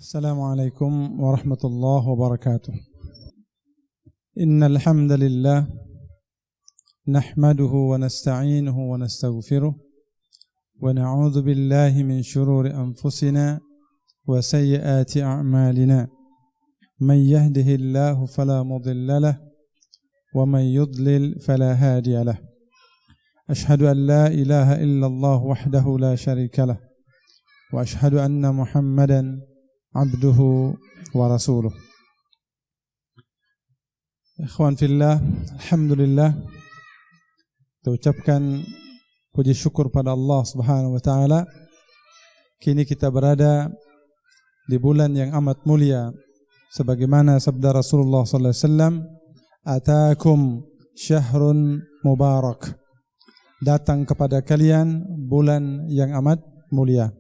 السلام عليكم ورحمة الله وبركاته. إن الحمد لله نحمده ونستعينه ونستغفره ونعوذ بالله من شرور أنفسنا وسيئات أعمالنا. من يهده الله فلا مضل له ومن يضلل فلا هادي له. أشهد أن لا إله إلا الله وحده لا شريك له وأشهد أن محمدا عبده ورسوله. Ikhwan fillah, alhamdulillah, kita ucapkan puji syukur pada Allah Subhanahu wa taala. Kini kita berada di bulan yang amat mulia sebagaimana sabda Rasulullah sallallahu alaihi wasallam, "Ataakum syahrun mubarak." Datang kepada kalian bulan yang amat mulia.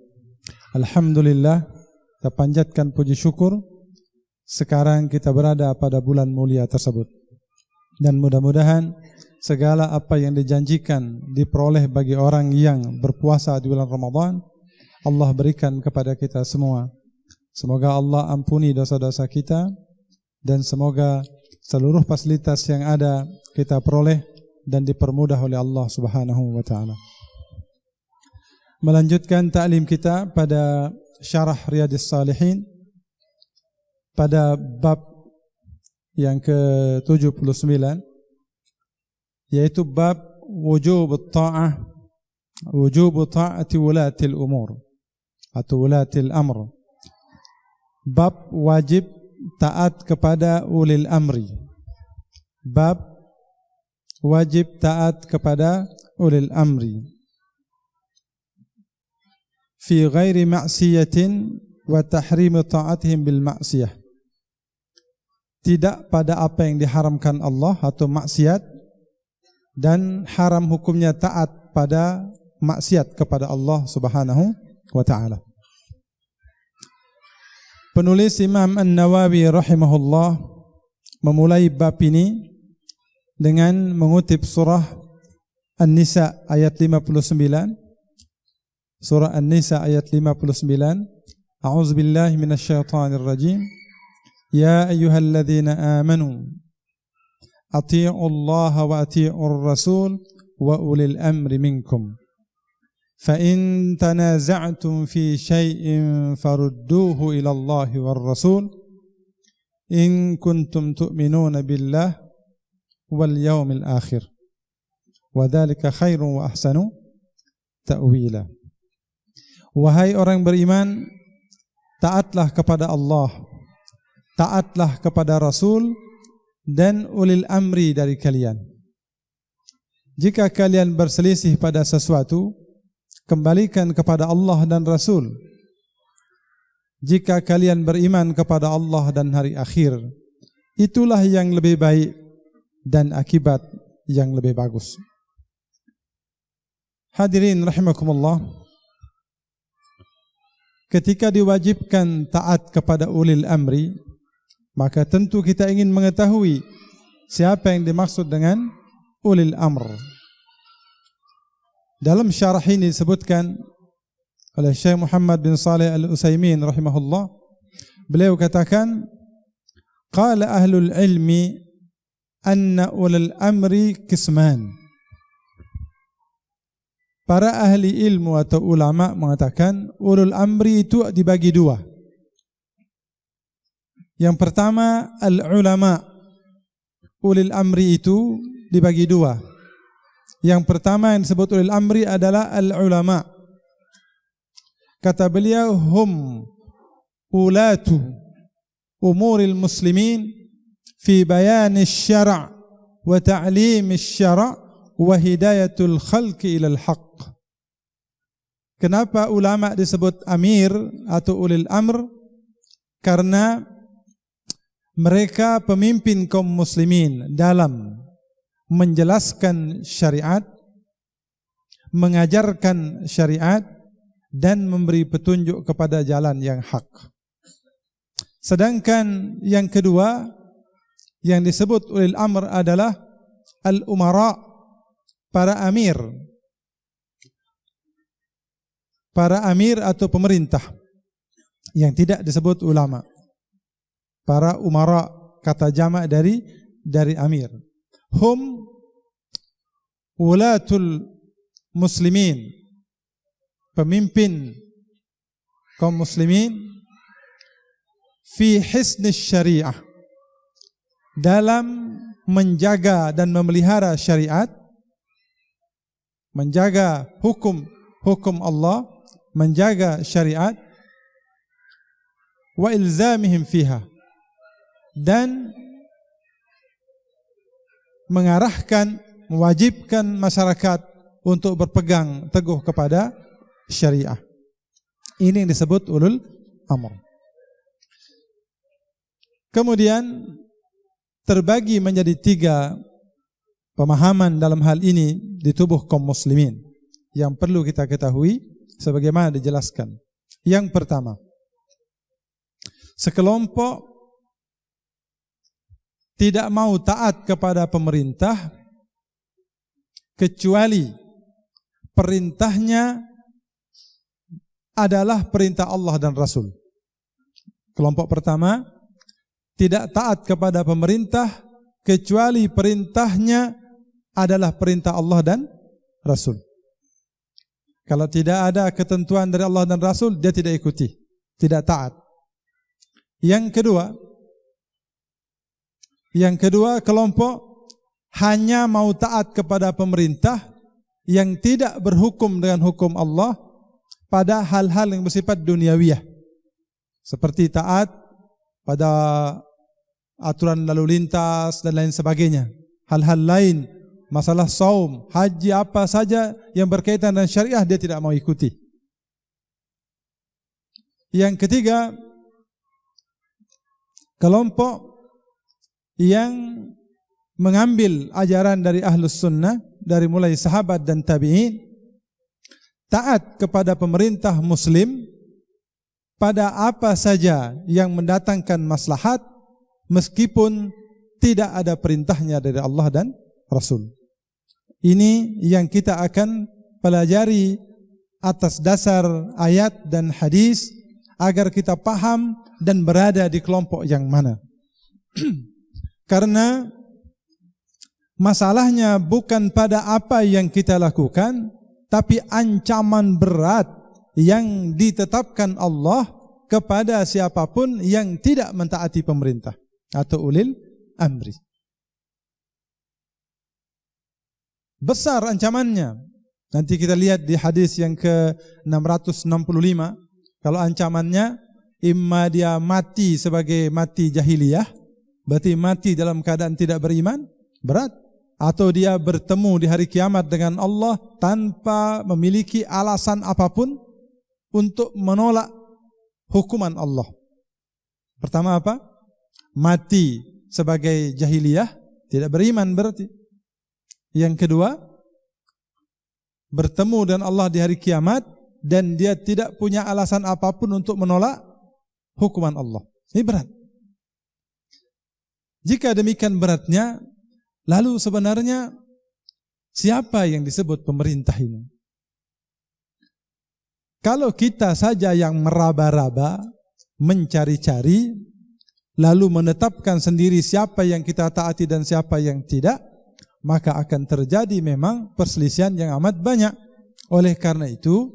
Alhamdulillah, kita panjatkan puji syukur. Sekarang kita berada pada bulan mulia tersebut. Dan mudah-mudahan segala apa yang dijanjikan diperoleh bagi orang yang berpuasa di bulan Ramadan, Allah berikan kepada kita semua. Semoga Allah ampuni dosa-dosa kita dan semoga seluruh fasilitas yang ada kita peroleh dan dipermudah oleh Allah Subhanahu wa taala. Melanjutkan ta'lim kita pada syarah Riyadhis Shalihin pada bab yang ke-79, yaitu bab wujub ta'ati wulatil umur atau wulatil amr. Bab wajib taat kepada ulil amri. Bab wajib taat kepada ulil amri. Fi ghairi ma'siyatin wa tahrim ta'atihim bil ma'siyah. Tidak pada apa yang diharamkan Allah atau maksiat, dan haram hukumnya taat pada maksiat kepada Allah Subhanahu wa taala. Penulis Imam An-Nawawi rahimahullah memulai bab ini dengan mengutip surah An-Nisa ayat 59. Surah An-Nisa ayat 59. A'udzubillahi minasyaitonir rajim. Ya ayyuhalladzina amanu atii'u Allah wa atii'ur rasul wa ulil amri minkum. Fa in tanaza'tum fi syai'in farudduhu ila Allah war rasul in kuntum tu'minuna billah wal yawmil akhir. Wa dzalika khairun wa ahsanu ta'wila. Wahai orang beriman, taatlah kepada Allah, taatlah kepada Rasul dan ulil amri dari kalian. Jika kalian berselisih pada sesuatu, kembalikan kepada Allah dan Rasul. Jika kalian beriman kepada Allah dan hari akhir, itulah yang lebih baik dan akibat yang lebih bagus. Hadirin rahimakumullah, ketika diwajibkan taat kepada ulil amri, maka tentu kita ingin mengetahui siapa yang dimaksud dengan ulil amr. Dalam syarah ini disebutkan oleh Syekh Muhammad bin Shalih Al-Utsaimin rahimahullah, beliau katakan, qala ahlul ilmi anna ulil amri qisman. Para ahli ilmu atau ulama mengatakan ulul amri itu dibagi dua. Yang pertama, al-ulama. Ulil amri itu dibagi dua. Yang pertama yang disebut ulil amri adalah al-ulama. Kata beliau, hum ulatu umuril muslimin fi bayani syara' wa ta'limi syara' wa hidayatul khalqi ilal haqq. Kenapa ulama disebut amir atau ulil amr? Karena mereka pemimpin kaum muslimin dalam menjelaskan syariat, mengajarkan syariat, dan memberi petunjuk kepada jalan yang hak. Sedangkan yang kedua yang disebut ulil amr adalah al-umara, para amir. Para amir atau pemerintah. yang tidak disebut ulama. Para umara, kata jamak dari amir. Hum ulatul muslimin, pemimpin kaum muslimin, fi hisnis syariah, dalam menjaga dan memelihara syariat, menjaga hukum Allah, menjaga syariat, wa ilzamihim fiha, dan mengarahkan, mewajibkan masyarakat untuk berpegang teguh kepada syariah. Ini yang disebut ulul amr. Kemudian terbagi menjadi 3 pemahaman dalam hal ini di tubuh kaum muslimin yang perlu kita ketahui sebagaimana dijelaskan. Yang pertama, sekelompok tidak mau taat kepada pemerintah kecuali perintahnya adalah perintah Allah dan Rasul. Kelompok pertama, tidak taat kepada pemerintah kecuali perintahnya adalah perintah Allah dan Rasul. Kalau tidak ada ketentuan dari Allah dan Rasul, dia tidak ikuti, tidak taat. Yang kedua, kelompok hanya mau taat kepada pemerintah yang tidak berhukum dengan hukum Allah pada hal-hal yang bersifat duniawiyah, seperti taat pada aturan lalu lintas dan lain sebagainya. Hal-hal lain, masalah saum, haji, apa saja yang berkaitan dengan syariah dia tidak mau ikuti. Yang ketiga, kelompok yang mengambil ajaran dari ahlus sunnah, dari mulai sahabat dan tabi'in, taat kepada pemerintah muslim pada apa saja yang mendatangkan maslahat meskipun tidak ada perintahnya dari Allah dan Rasul. Ini yang kita akan pelajari atas dasar ayat dan hadis agar kita paham dan berada di kelompok yang mana. Karena masalahnya bukan pada apa yang kita lakukan, tapi ancaman berat yang ditetapkan Allah kepada siapapun yang tidak mentaati pemerintah atau ulil amri. Besar ancamannya. Nanti kita lihat di hadis yang ke-665. Kalau ancamannya, imma dia mati sebagai mati jahiliyah, berarti mati dalam keadaan tidak beriman, berat. Atau dia bertemu di hari kiamat dengan Allah tanpa memiliki alasan apapun untuk menolak hukuman Allah. Pertama apa? Mati sebagai jahiliyah, tidak beriman berarti. Yang kedua, bertemu dengan Allah di hari kiamat dan dia tidak punya alasan apapun untuk menolak hukuman Allah. Ini berat. Jika demikian beratnya, lalu sebenarnya siapa yang disebut pemerintah ini? Kalau kita saja yang meraba-raba, mencari-cari, lalu menetapkan sendiri siapa yang kita taati dan siapa yang tidak, maka akan terjadi memang perselisihan yang amat banyak. Oleh karena itu,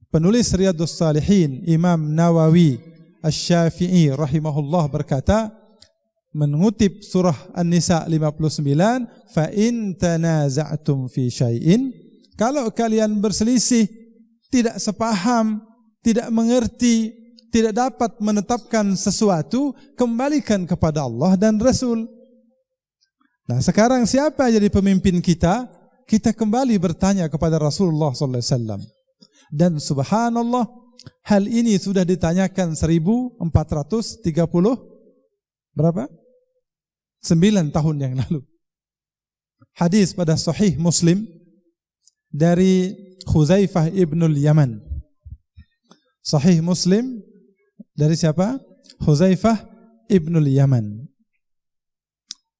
penulis Riyadhus Shalihin, Imam Nawawi Asy-Syafi'i rahimahullah berkata, mengutip surah An-Nisa 59, fa in tanaza'tum fi syai'in, kalau kalian berselisih, tidak sepaham, tidak mengerti, tidak dapat menetapkan sesuatu, kembalikan kepada Allah dan Rasul. Nah, sekarang siapa jadi pemimpin kita? Kita kembali bertanya kepada Rasulullah SAW. Dan subhanallah, hal ini sudah ditanyakan 1430 berapa? 9 tahun yang lalu. Hadis pada Sahih Muslim dari Khuzaifah ibnul Yaman. Sahih Muslim dari siapa? Khuzaifah ibnul Yaman.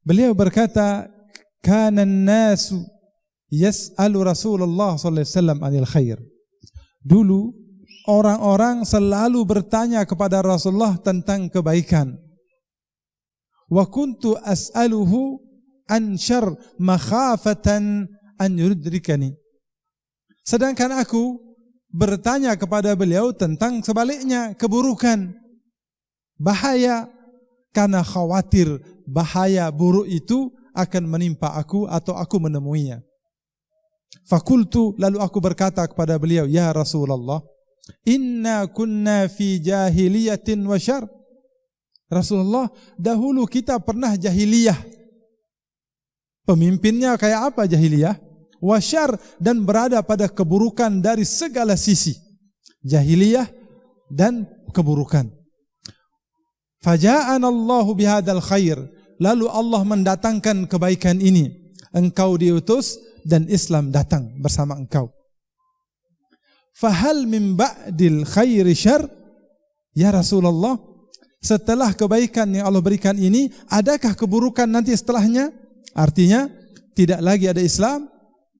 Beliau berkata, kana an-nasu yas'alu Rasulullah sallallahu alaihi wasallam anil khair. Dulu orang-orang selalu bertanya kepada Rasulullah tentang kebaikan. Wa kuntu as'aluhu an syarr makhafatan an yudrikani. Sedangkan aku bertanya kepada beliau tentang sebaliknya, keburukan, bahaya, karena khawatir bahaya buruk itu akan menimpa aku atau aku menemuinya. Fakultu, lalu aku berkata kepada beliau, ya Rasulullah, inna kunna fi jahiliyatin wa syarr. Rasulullah, dahulu kita pernah jahiliyah. Pemimpinnya kayak apa jahiliyah? Wa syarr, dan berada pada keburukan dari segala sisi. Jahiliyah dan keburukan. Faja'ana Allahu bihadzal khair. Lalu Allah mendatangkan kebaikan ini. Engkau diutus dan Islam datang bersama engkau. Fahal min ba'dil khairi syarr? Ya Rasulullah, setelah kebaikan yang Allah berikan ini, adakah keburukan nanti setelahnya? Artinya, tidak lagi ada Islam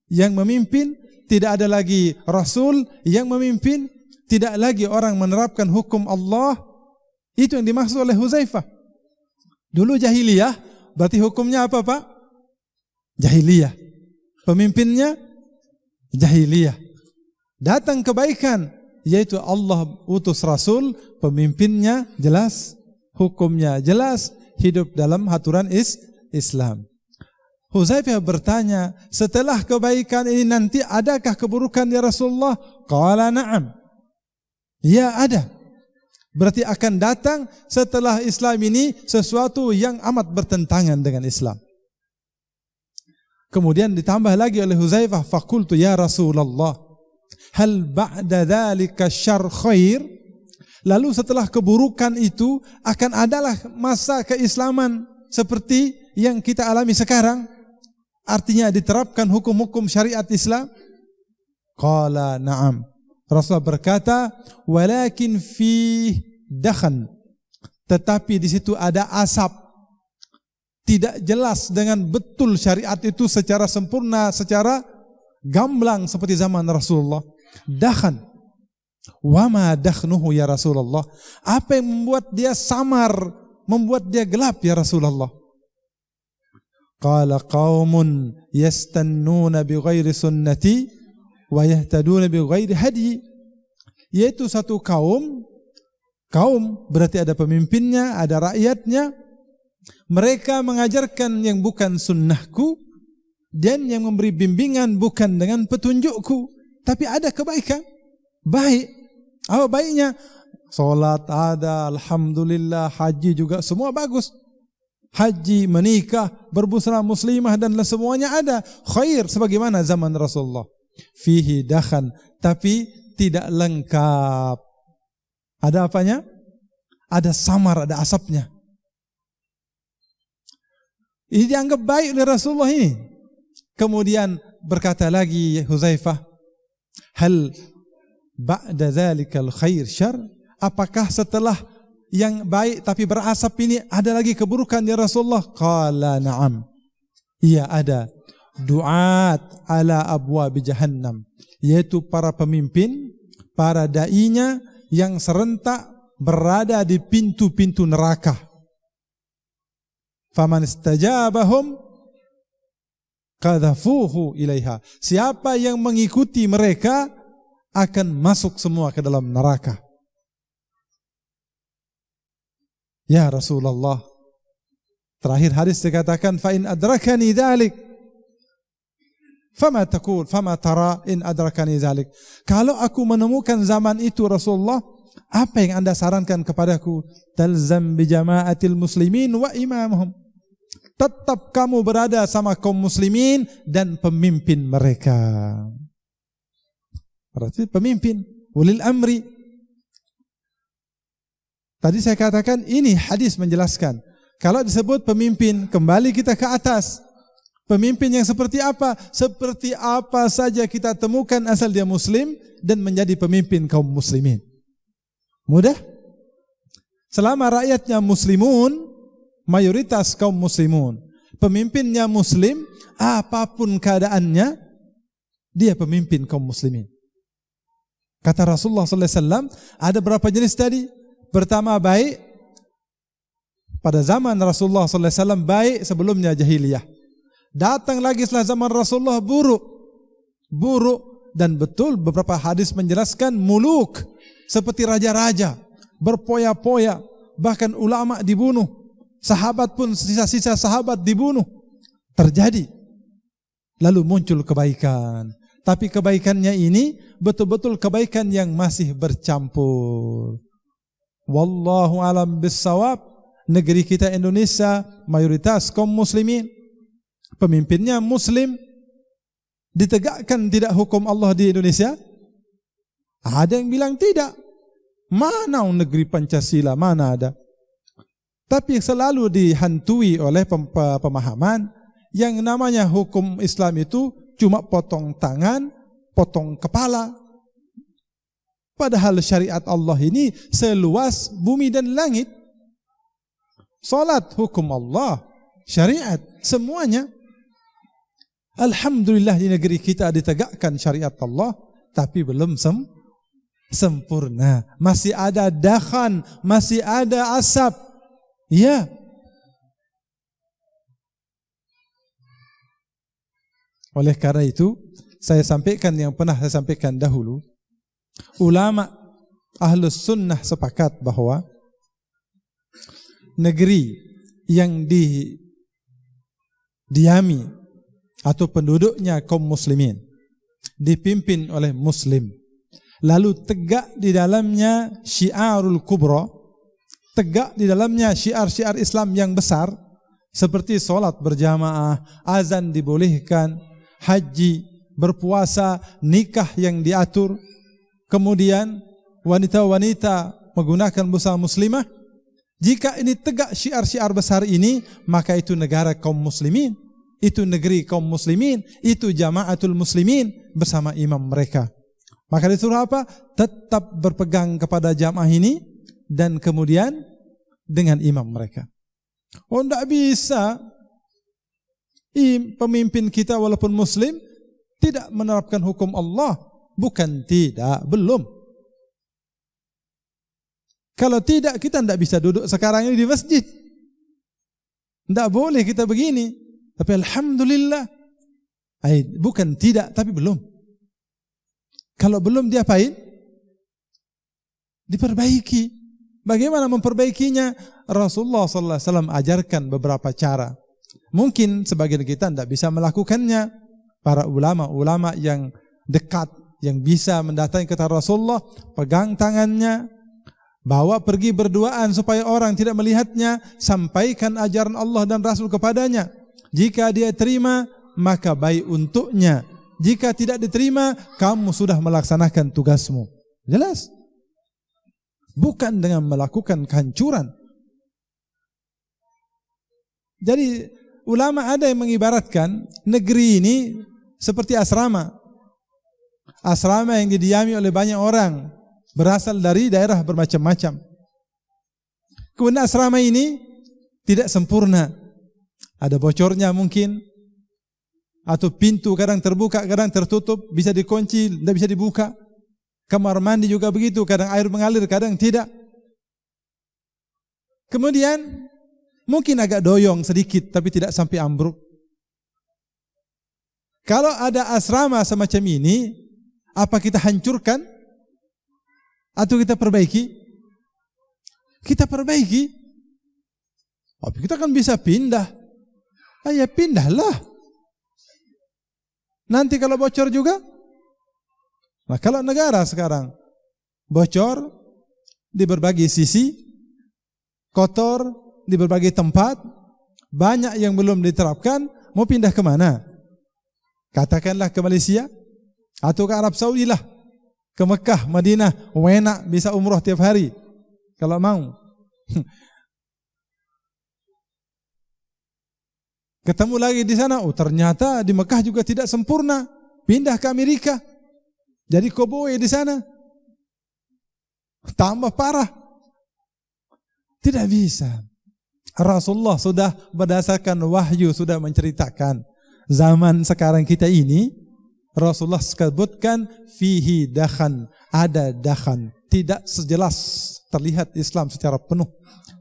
yang memimpin, tidak ada lagi Rasul yang memimpin, tidak lagi orang menerapkan hukum Allah. Itu yang dimaksud oleh Huzaifah. Dulu jahiliyah, berarti hukumnya apa Pak? Jahiliyah. Pemimpinnya jahiliyah. Datang kebaikan, yaitu Allah utus Rasul, pemimpinnya jelas, hukumnya jelas, hidup dalam aturan Islam. Huzaifah bertanya, setelah kebaikan ini nanti adakah keburukan ya Rasulullah? Qala na'am. Ya ada. Berarti akan datang setelah Islam ini sesuatu yang amat bertentangan dengan Islam. Kemudian ditambah lagi oleh Huzaifah, faqultu ya Rasulullah, hal ba'da dzalika syarr khair? Lalu setelah keburukan itu akan adalah masa keislaman seperti yang kita alami sekarang? Artinya diterapkan hukum-hukum syariat Islam? Qala na'am. Rasulullah berkata, walakin fi dakhan, tetapi di situ ada asap. Tidak jelas dengan betul syariat itu secara sempurna, secara gamblang seperti zaman Rasulullah. Dakhan. Wa ma dakhnuhu ya Rasulullah? Apa yang membuat dia samar, membuat dia gelap ya Rasulullah? Qala qaumun yastannuna bi ghairi sunnati wa yahtaduna bi ghairi hadi. Yaitu satu kaum berarti ada pemimpinnya, ada rakyatnya. Mereka mengajarkan yang bukan sunnahku dan yang memberi bimbingan bukan dengan petunjukku. Tapi ada kebaikan, baik. Apa baiknya? Salat ada, alhamdulillah, haji juga semua bagus. Haji, menikah, berbusana muslimah dan semuanya ada. Khair sebagaimana zaman Rasulullah. Fihi dakhan, tapi tidak lengkap. Ada apanya? Ada samar, ada asapnya. Ini dianggap baik oleh Rasulullah ini. Kemudian berkata lagi Huzaifah, hal ba'da dzalikal khair syarr? Apakah setelah yang baik tapi berasap ini ada lagi keburukan ya Rasulullah? Qala na'am. Iya ada. Du'at ala abwabi jahannam, yaitu para pemimpin, para da'inya yang serentak berada di pintu-pintu neraka. Faman istajabahum qadhafuhu ilaiha. Siapa yang mengikuti mereka akan masuk semua ke dalam neraka. Ya Rasulullah, terakhir hadis dikatakan, fa in adrakani dzalik fama taqul fama tara in adrakani dzalik. Kalau aku menemukan zaman itu Rasulullah, apa yang Anda sarankan kepadaku? Talzam bi jama'atil muslimin wa imamhum. Tetap kamu berada sama kaum muslimin dan pemimpin mereka. Berarti pemimpin, ulil amri. Tadi saya katakan ini hadis menjelaskan. Kalau disebut pemimpin, kembali kita ke atas. Pemimpin yang seperti apa? Seperti apa saja kita temukan asal dia muslim dan menjadi pemimpin kaum muslimin. Mudah? Selama rakyatnya muslimun, mayoritas kaum muslimun, pemimpinnya muslim, apapun keadaannya, dia pemimpin kaum muslimin. Kata Rasulullah sallallahu alaihi wasallam, ada berapa jenis tadi? Pertama baik pada zaman Rasulullah sallallahu alaihi wasallam, baik sebelumnya jahiliyah. Datang lagi setelah zaman Rasulullah buruk. Dan betul beberapa hadis menjelaskan muluk, seperti raja-raja, berpoya-poya, bahkan ulama dibunuh. Sahabat pun, sisa-sisa sahabat dibunuh. Terjadi. Lalu muncul kebaikan. Tapi kebaikannya ini betul-betul kebaikan yang masih bercampur. Wallahu alam bissawab. Negeri kita Indonesia mayoritas kaum muslimin, pemimpinnya muslim. Ditegakkan tidak hukum Allah di Indonesia? Ada yang bilang tidak. Mana negeri Pancasila, mana ada. Tapi selalu dihantui oleh pemahaman yang namanya hukum Islam itu cuma potong tangan, potong kepala. Padahal syariat Allah ini seluas bumi dan langit. Salat hukum Allah, syariat semuanya. Alhamdulillah di negeri kita ditegakkan syariat Allah, tapi belum sempurna. Masih ada dakhan, masih ada asap. Ya. Oleh karena itu, saya sampaikan yang pernah saya sampaikan dahulu. Ulama Ahlus Sunnah sepakat bahwa negeri yang didiami atau penduduknya kaum muslimin, dipimpin oleh muslim, lalu tegak di dalamnya syiarul kubra, tegak di dalamnya syiar-syiar Islam yang besar, seperti sholat berjamaah, azan dibolehkan, haji, berpuasa, nikah yang diatur, kemudian wanita-wanita menggunakan busana muslimah. Jika ini tegak syiar-syiar besar ini, maka itu negara kaum muslimin, itu negeri kaum muslimin, itu jamaatul muslimin bersama imam mereka. Maka disuruh apa? Tetap berpegang kepada jamaah ini dan kemudian dengan imam mereka. Oh, tidak bisa pemimpin kita walaupun muslim tidak menerapkan hukum Allah. Bukan tidak, belum. Kalau tidak, kita tidak bisa duduk sekarang ini di masjid. Tidak boleh kita begini. Tapi alhamdulillah, bukan tidak, tapi belum. Kalau belum diapain? Diperbaiki. Bagaimana memperbaikinya? Rasulullah SAW ajarkan beberapa cara. Mungkin sebagian kita tidak bisa melakukannya. Para ulama-ulama yang dekat, yang bisa mendatangi kata Rasulullah, pegang tangannya, bawa pergi berduaan supaya orang tidak melihatnya, sampaikan ajaran Allah dan Rasul kepadanya. Jika dia terima, maka baik untuknya. Jika tidak diterima, kamu sudah melaksanakan tugasmu. Jelas? Bukan dengan melakukan kehancuran. Jadi ulama ada yang mengibaratkan negeri ini seperti asrama. Asrama yang didiami oleh banyak orang, berasal dari daerah bermacam-macam. Kemudian asrama ini tidak sempurna. Ada bocornya mungkin, atau pintu kadang terbuka, kadang tertutup, bisa dikunci, tidak bisa dibuka. Kamar mandi juga begitu, kadang air mengalir, kadang tidak. Kemudian mungkin agak doyong sedikit, tapi tidak sampai ambruk. Kalau ada asrama semacam ini, apa kita hancurkan? Atau kita perbaiki? Kita perbaiki. Kita kan bisa pindah. Ya pindahlah. Nanti kalau bocor juga. Nah kalau negara sekarang bocor di berbagai sisi, kotor di berbagai tempat, banyak yang belum diterapkan, mau pindah kemana? Katakanlah ke Malaysia atau ke Arab Saudi lah, ke Mekah, Madinah, enak bisa umroh tiap hari kalau mau. Ketemu lagi di sana, ternyata di Mekah juga tidak sempurna, pindah ke Amerika, jadi koboi di sana, tambah parah. Tidak bisa. Rasulullah sudah berdasarkan wahyu sudah menceritakan zaman sekarang kita ini. Rasulullah sebutkan fihi dakhan, ada dakhan, tidak sejelas terlihat Islam secara penuh.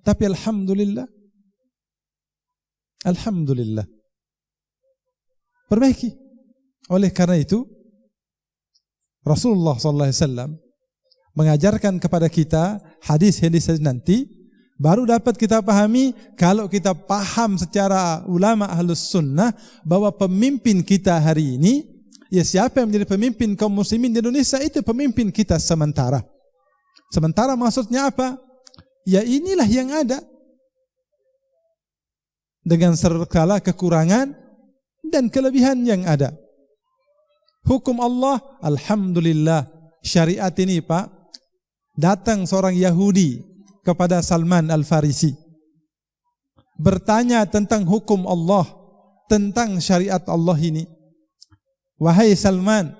Tapi alhamdulillah, perbaiki. Oleh karena itu, Rasulullah SAW mengajarkan kepada kita hadis-hadis nanti, baru dapat kita pahami. Kalau kita paham secara ulama ahlus sunnah bahwa pemimpin kita hari ini, ya siapa yang menjadi pemimpin kaum muslimin di Indonesia, itu pemimpin kita sementara. Sementara maksudnya apa? Ya inilah yang ada, dengan segala kekurangan dan kelebihan yang ada. Hukum Allah, alhamdulillah, syariat ini Pak, datang seorang Yahudi kepada Salman Al-Farisi, bertanya tentang hukum Allah, tentang syariat Allah ini. Wahai Salman,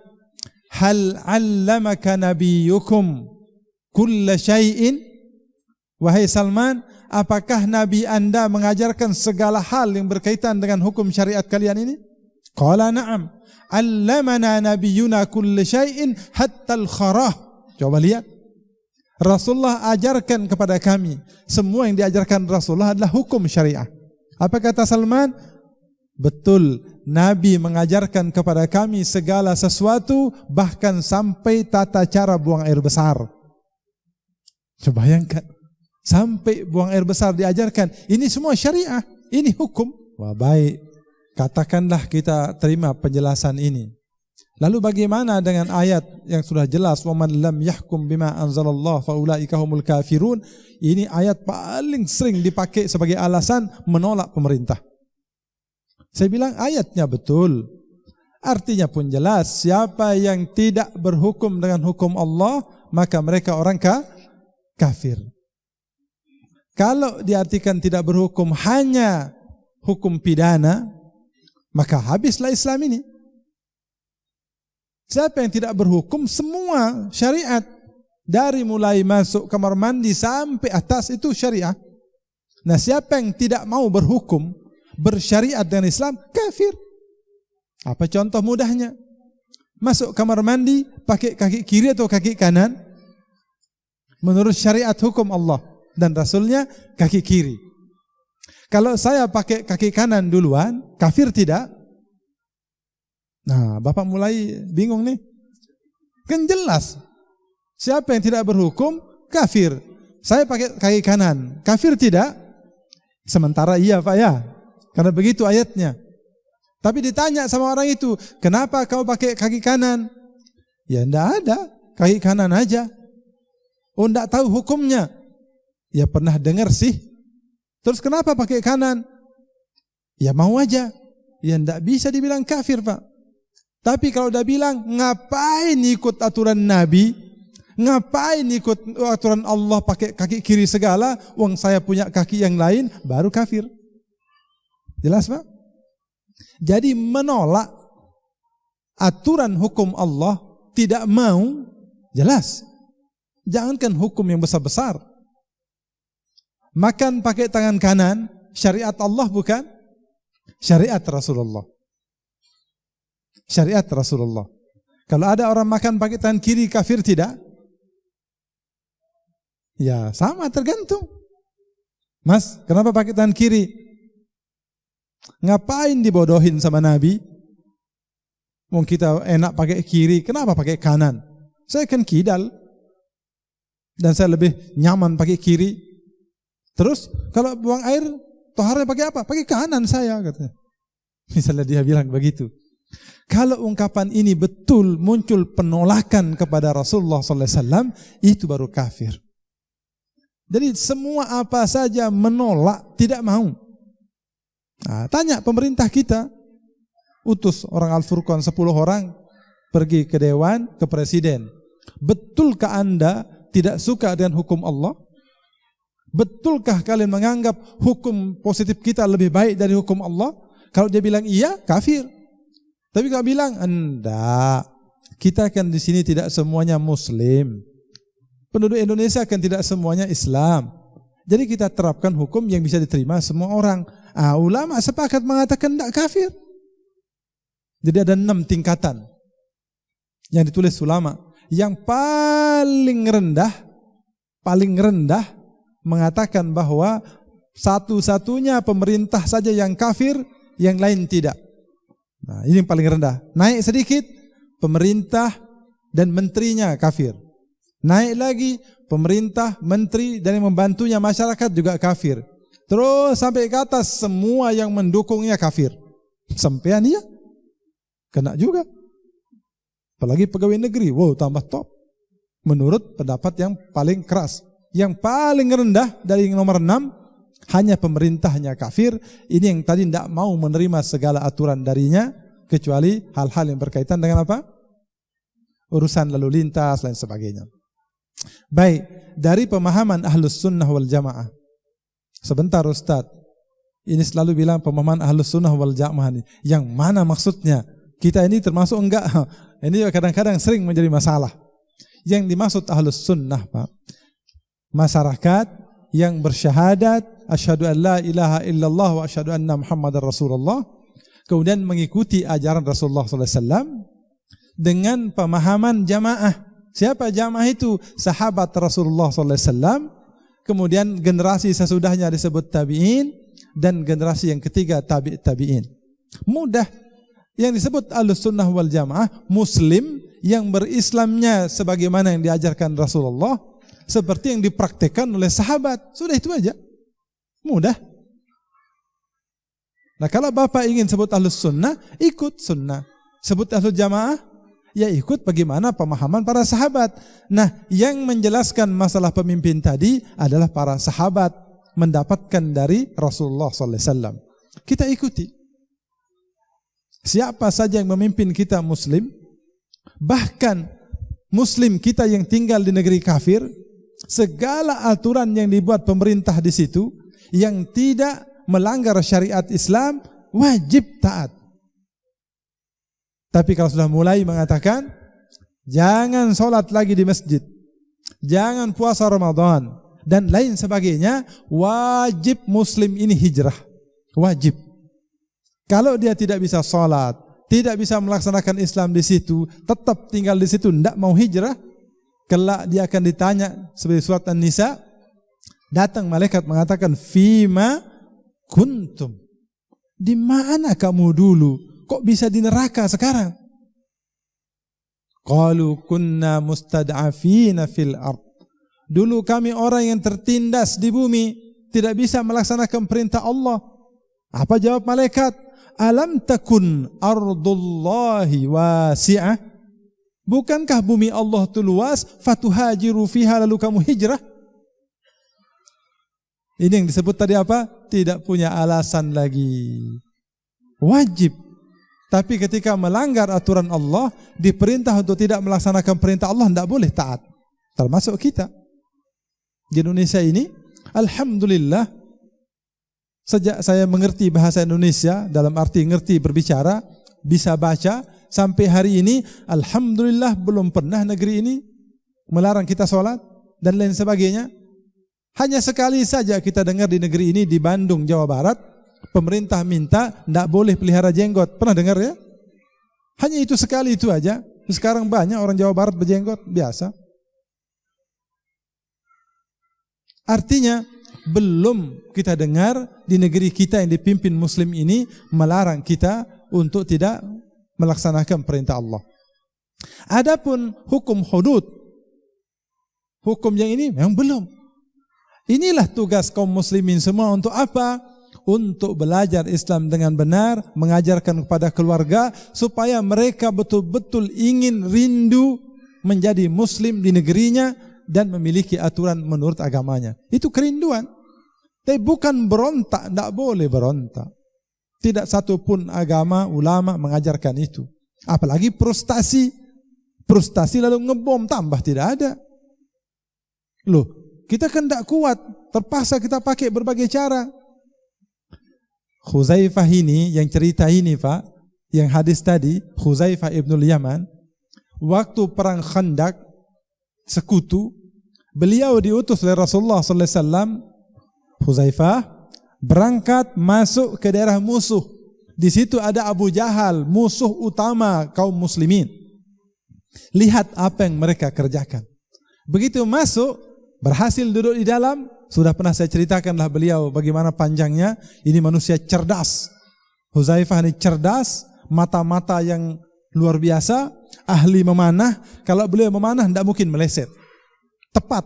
hal 'allamaka nabiyyukum kulla syai'in? Wahai Salman, apakah Nabi Anda mengajarkan segala hal yang berkaitan dengan hukum syariat kalian ini? Qala na'am, 'allamana nabiyyuna kulla syai'in hatta al-kharah. Coba lihat, Rasulullah ajarkan kepada kami, semua yang diajarkan Rasulullah adalah hukum syariah. Apa kata Salman? Betul, Nabi mengajarkan kepada kami segala sesuatu, bahkan sampai tata cara buang air besar. Coba bayangkan, sampai buang air besar diajarkan. Ini semua syariah, ini hukum. Wah baik, katakanlah kita terima penjelasan ini. Lalu bagaimana dengan ayat yang sudah jelas, waman lam yahkum bima anzalallah faulaika humul kafirun? Ini ayat paling sering dipakai sebagai alasan menolak pemerintah. Saya bilang ayatnya betul, artinya pun jelas. Siapa yang tidak berhukum dengan hukum Allah, maka mereka orang kafir. Kalau diartikan tidak berhukum hanya hukum pidana, maka habislah Islam ini. Siapa yang tidak berhukum, semua syariat, dari mulai masuk kamar mandi sampai atas itu syariat. Nah, siapa yang tidak mau berhukum, bersyariat dengan Islam, kafir. Apa contoh mudahnya? Masuk kamar mandi pakai kaki kiri atau kaki kanan? Menurut syariat hukum Allah dan Rasulnya, kaki kiri. Kalau saya pakai kaki kanan duluan, kafir tidak? Nah, Bapak mulai bingung nih. Kan jelas, siapa yang tidak berhukum, kafir. Saya pakai kaki kanan, kafir tidak? Sementara iya Pak ya, karena begitu ayatnya. Tapi ditanya sama orang itu, kenapa kau pakai kaki kanan? Ya enggak ada, kaki kanan aja. Oh enggak tahu hukumnya? Ya pernah dengar sih. Terus kenapa pakai kanan? Ya mau aja. Ya enggak bisa dibilang kafir Pak. Tapi kalau udah bilang, ngapain ikut aturan Nabi? Ngapain ikut aturan Allah pakai kaki kiri segala? Wong saya punya kaki yang lain, baru kafir. Jelas Pak? Jadi menolak aturan hukum Allah, tidak mau, jelas. Jangankan hukum yang besar-besar. Makan pakai tangan kanan, syariat Allah bukan? Syariat Rasulullah. Syariat Rasulullah. Kalau ada orang makan pakai tangan kiri, kafir tidak? Ya sama, tergantung. Mas, kenapa pakai tangan kiri? Ngapain dibodohin sama Nabi? Mungkin kita enak pakai kiri, kenapa pakai kanan? Saya kan kidal, dan saya lebih nyaman pakai kiri. Terus kalau buang air, toharnya pakai apa? Pakai kanan saya, katanya. Misalnya dia bilang begitu. Kalau ungkapan ini betul muncul penolakan kepada Rasulullah SAW, itu baru kafir. Jadi semua apa saja menolak, tidak mau. Nah, tanya pemerintah kita, utus orang Al-Furqan 10 orang, pergi ke dewan, ke presiden. Betulkah Anda tidak suka dengan hukum Allah? Betulkah kalian menganggap hukum positif kita lebih baik dari hukum Allah? Kalau dia bilang iya, kafir. Tapi kalau bilang enggak, kita kan di sini tidak semuanya Muslim. Penduduk Indonesia kan tidak semuanya Islam. Jadi kita terapkan hukum yang bisa diterima semua orang. Ulama sepakat mengatakan enggak, kafir. Jadi ada 6 tingkatan yang ditulis ulama. yang paling rendah mengatakan bahwa satu-satunya pemerintah saja yang kafir, yang lain tidak. Nah, ini yang paling rendah. Naik sedikit, pemerintah dan menterinya kafir. Naik lagi, pemerintah, menteri dan yang membantunya masyarakat juga kafir. Terus sampai ke atas, semua yang mendukungnya kafir. Sampean ya, kena juga. Apalagi pegawai negeri, wow tambah top. Menurut pendapat yang paling keras. Yang paling rendah dari yang nomor 6, hanya pemerintahnya kafir. Ini yang tadi tidak mau menerima segala aturan darinya, kecuali hal-hal yang berkaitan dengan apa? Urusan lalu lintas, lain sebagainya. Baik, dari pemahaman Ahlus Sunnah wal Jamaah. Sebentar Ustaz, ini selalu bilang pemahaman Ahlus Sunnah wal Jamaah ini. Yang mana maksudnya? Kita ini termasuk enggak? Ini kadang-kadang sering menjadi masalah. Yang dimaksud Ahlus Sunnah, Pak, masyarakat yang bersyahadat asyhadu an la ilaha illallah wa asyhadu anna Muhammadar Rasulullah, kemudian mengikuti ajaran Rasulullah sallallahu alaihi wasallam dengan pemahaman jamaah. Siapa jamaah itu? Sahabat Rasulullah sallallahu alaihi wasallam, kemudian generasi sesudahnya disebut tabi'in, dan generasi yang ketiga tabi'in. Mudah. Yang disebut Ahlus Sunnah wal Jamaah, muslim yang berislamnya sebagaimana yang diajarkan Rasulullah, seperti yang dipraktekkan oleh sahabat. Sudah itu aja. Mudah. Nah, kalau Bapak ingin sebut Ahlus Sunnah, ikut sunnah. Sebut Ahlus Jamaah, ya ikut bagaimana pemahaman para sahabat. Nah, yang menjelaskan masalah pemimpin tadi adalah para sahabat mendapatkan dari Rasulullah sallallahu alaihi wasallam. Kita ikuti. Siapa saja yang memimpin kita muslim, bahkan muslim kita yang tinggal di negeri kafir, segala aturan yang dibuat pemerintah di situ yang tidak melanggar syariat Islam wajib taat. Tapi kalau sudah mulai mengatakan jangan sholat lagi di masjid, jangan puasa Ramadan dan lain sebagainya, wajib muslim ini hijrah. Wajib. Kalau dia tidak bisa sholat, tidak bisa melaksanakan Islam di situ, tetap tinggal di situ, tidak mau hijrah, kelak dia akan ditanya seperti surat An-Nisa, datang malaikat mengatakan, fima kuntum, di mana kamu dulu? Kok bisa di neraka sekarang? Qalu kunna mustad'afina fil ard. Dulu kami orang yang tertindas di bumi, tidak bisa melaksanakan perintah Allah. Apa jawab malaikat? Alam takun ardullahi wasi'ah? Bukankah bumi Allah itu luas? Fatuhajiru fiha, lalu kamu hijrah? Ini yang disebut tadi apa? Tidak punya alasan lagi. Wajib. Tapi ketika melanggar aturan Allah, diperintah untuk tidak melaksanakan perintah Allah, tidak boleh taat. Termasuk kita. Di Indonesia ini, alhamdulillah, sejak saya mengerti bahasa Indonesia, dalam arti ngerti berbicara, bisa baca, sampai hari ini, alhamdulillah belum pernah negeri ini melarang kita sholat, dan lain sebagainya. Hanya sekali saja kita dengar di negeri ini, di Bandung, Jawa Barat, pemerintah minta tidak boleh pelihara jenggot. Pernah dengar ya? Hanya itu sekali itu aja. Sekarang banyak orang Jawa Barat berjenggot, biasa. Artinya, belum kita dengar di negeri kita yang dipimpin muslim ini melarang kita untuk tidak melaksanakan perintah Allah. Adapun hukum hudud, hukum yang ini memang belum. Inilah tugas kaum muslimin semua untuk apa? Untuk belajar Islam dengan benar, mengajarkan kepada keluarga supaya mereka betul-betul ingin rindu menjadi muslim di negerinya dan memiliki aturan menurut agamanya. Itu kerinduan. Tapi bukan berontak, tidak boleh berontak. Tidak satu pun agama, ulama mengajarkan itu. Apalagi frustasi. Frustasi lalu ngebom, tambah tidak ada. Loh, kita kan tidak kuat, terpaksa kita pakai berbagai cara. Khuzaifah ini, yang cerita ini Pak, yang hadis tadi, Khuzaifah ibnul Yaman, waktu perang Khandak, sekutu, beliau diutus oleh Rasulullah sallallahu alaihi wasallam. Khuzaifah berangkat masuk ke daerah musuh. Di situ ada Abu Jahal, musuh utama kaum muslimin. Lihat apa yang mereka kerjakan. Begitu masuk, berhasil duduk di dalam, sudah pernah saya ceritakanlah beliau bagaimana panjangnya. Ini manusia cerdas. Hudzaifah ini cerdas, mata-mata yang luar biasa, ahli memanah. Kalau beliau memanah tidak mungkin meleset. Tepat.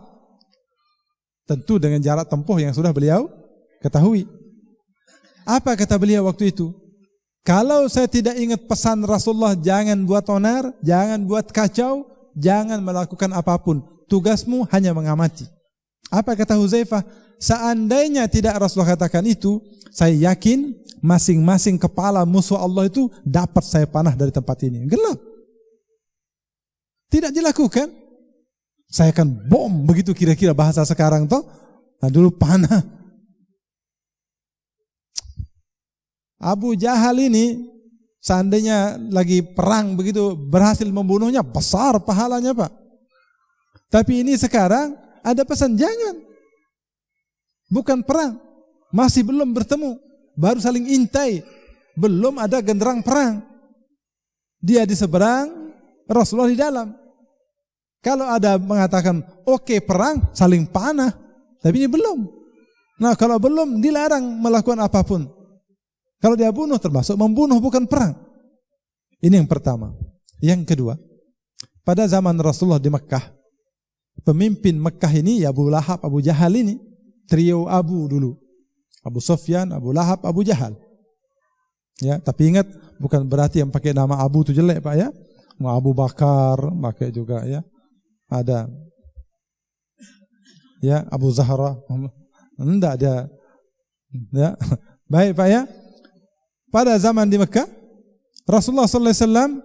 Tentu dengan jarak tempuh yang sudah beliau ketahui. Apa kata beliau waktu itu? Kalau saya tidak ingat pesan Rasulullah, jangan buat onar, jangan buat kacau, jangan melakukan apapun. Tugasmu hanya mengamati. Apa kata Hudzaifah? Seandainya tidak Rasulullah katakan itu, saya yakin masing-masing kepala musuh Allah itu dapat saya panah dari tempat ini. Gelap. Tidak dilakukan. Saya akan bom, begitu kira-kira bahasa sekarang toh. Nah dulu panah. Abu Jahal ini seandainya lagi perang begitu berhasil membunuhnya, besar pahalanya Pak. Tapi ini sekarang ada pesan jangan. Bukan perang, masih belum bertemu, baru saling intai, belum ada genderang perang. Dia di seberang, Rasulullah di dalam. Kalau ada mengatakan oke perang, saling panah, tapi ini belum. Nah kalau belum dilarang melakukan apapun. Kalau dia bunuh termasuk membunuh, bukan perang. Ini yang pertama. Yang kedua, pada zaman Rasulullah di Mekah, pemimpin Mekah ini Abu Lahab, Abu Jahal ini, trio Abu dulu. Abu Sufyan, Abu Lahab, Abu Jahal. Ya, tapi ingat bukan berarti yang pakai nama Abu itu jelek Pak ya. Mau Abu Bakar pakai juga ya. Ada. Ya, Abu Zahra. Enggak ada. Ya. Baik Pak ya. Pada zaman di Mekah, Rasulullah SAW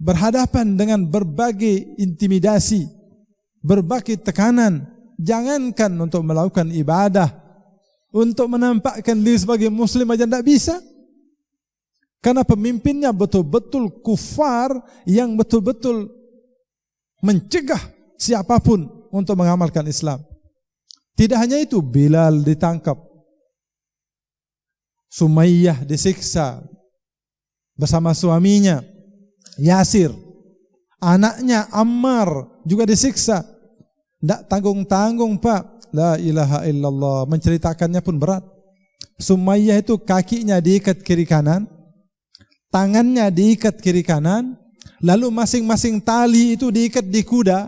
berhadapan dengan berbagai intimidasi, berbagai tekanan. Jangankan untuk melakukan ibadah, untuk menampakkan diri sebagai muslim aja tidak bisa. Karena pemimpinnya betul-betul kufar yang betul-betul mencegah siapapun untuk mengamalkan Islam. Tidak hanya itu, Bilal ditangkap, Sumayyah disiksa bersama suaminya Yasir, anaknya Ammar juga disiksa. Tidak tanggung-tanggung Pak. La ilaha illallah. Menceritakannya pun berat. Sumayyah itu kakinya diikat kiri kanan, tangannya diikat kiri kanan, lalu masing-masing tali itu diikat di kuda,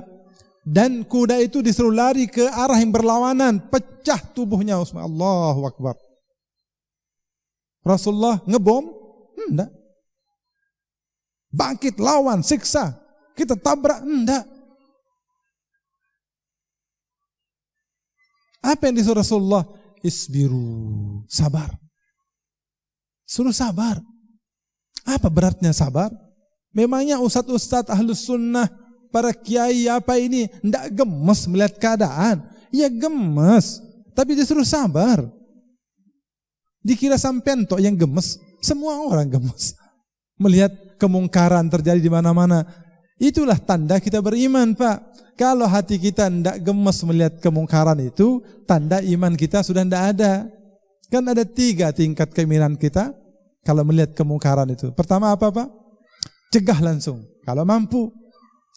dan kuda itu disuruh lari ke arah yang berlawanan, pecah tubuhnya. Allahu Akbar. Rasulullah ngebom? Enggak. Bangkit, lawan, siksa, kita tabrak? Enggak. Apa yang disuruh Rasulullah? Isbiru, sabar. Suruh sabar. Apa beratnya sabar? Memangnya ustadz-ustadz ahlus sunnah, para kiai apa ini enggak gemes melihat keadaan? Ya gemes, tapi disuruh sabar. Dikira sampean tok yang gemes, semua orang gemes. Melihat kemungkaran terjadi di mana-mana. Itulah tanda kita beriman Pak. Kalau hati kita tidak gemes melihat kemungkaran itu, tanda iman kita sudah tidak ada. Kan ada 3 tingkat keimanan kita kalau melihat kemungkaran itu. Pertama apa Pak? Cegah langsung. Kalau mampu.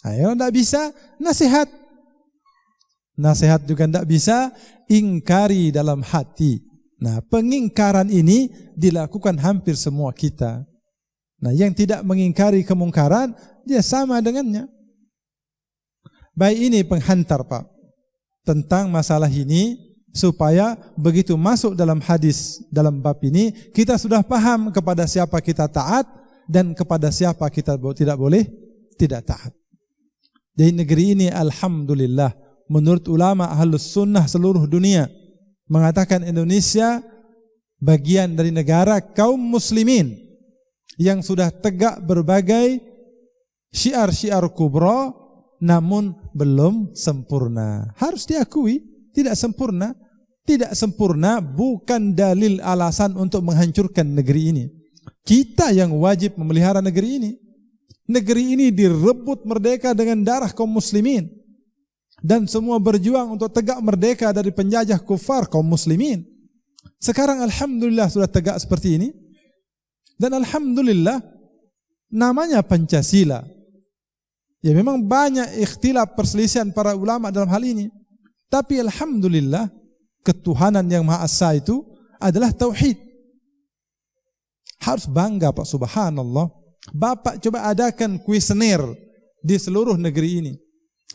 Ayo tidak bisa, nasihat. Nasihat juga tidak bisa, ingkari dalam hati. Nah, pengingkaran ini dilakukan hampir semua kita. Nah, yang tidak mengingkari kemungkaran, dia sama dengannya. Baik, ini penghantar Pak, tentang masalah ini, supaya begitu masuk dalam hadis, dalam bab ini, kita sudah paham kepada siapa kita taat, dan kepada siapa kita tidak boleh tidak taat. Jadi negeri ini alhamdulillah, menurut ulama ahlus sunnah seluruh dunia, mengatakan Indonesia bagian dari negara kaum muslimin yang sudah tegak berbagai syiar-syiar kubra, namun belum sempurna. Harus diakui, tidak sempurna. Tidak sempurna bukan dalil alasan untuk menghancurkan negeri ini. Kita yang wajib memelihara negeri ini. Negeri ini direbut merdeka dengan darah kaum muslimin. Dan semua berjuang untuk tegak merdeka dari penjajah kufar kaum muslimin. Sekarang alhamdulillah sudah tegak seperti ini. Dan alhamdulillah namanya Pancasila. Ya memang banyak ikhtilaf perselisihan para ulama dalam hal ini. Tapi alhamdulillah ketuhanan yang Maha Esa itu adalah tauhid. Harus bangga Pak, subhanallah. Bapak coba adakan kuesioner di seluruh negeri ini.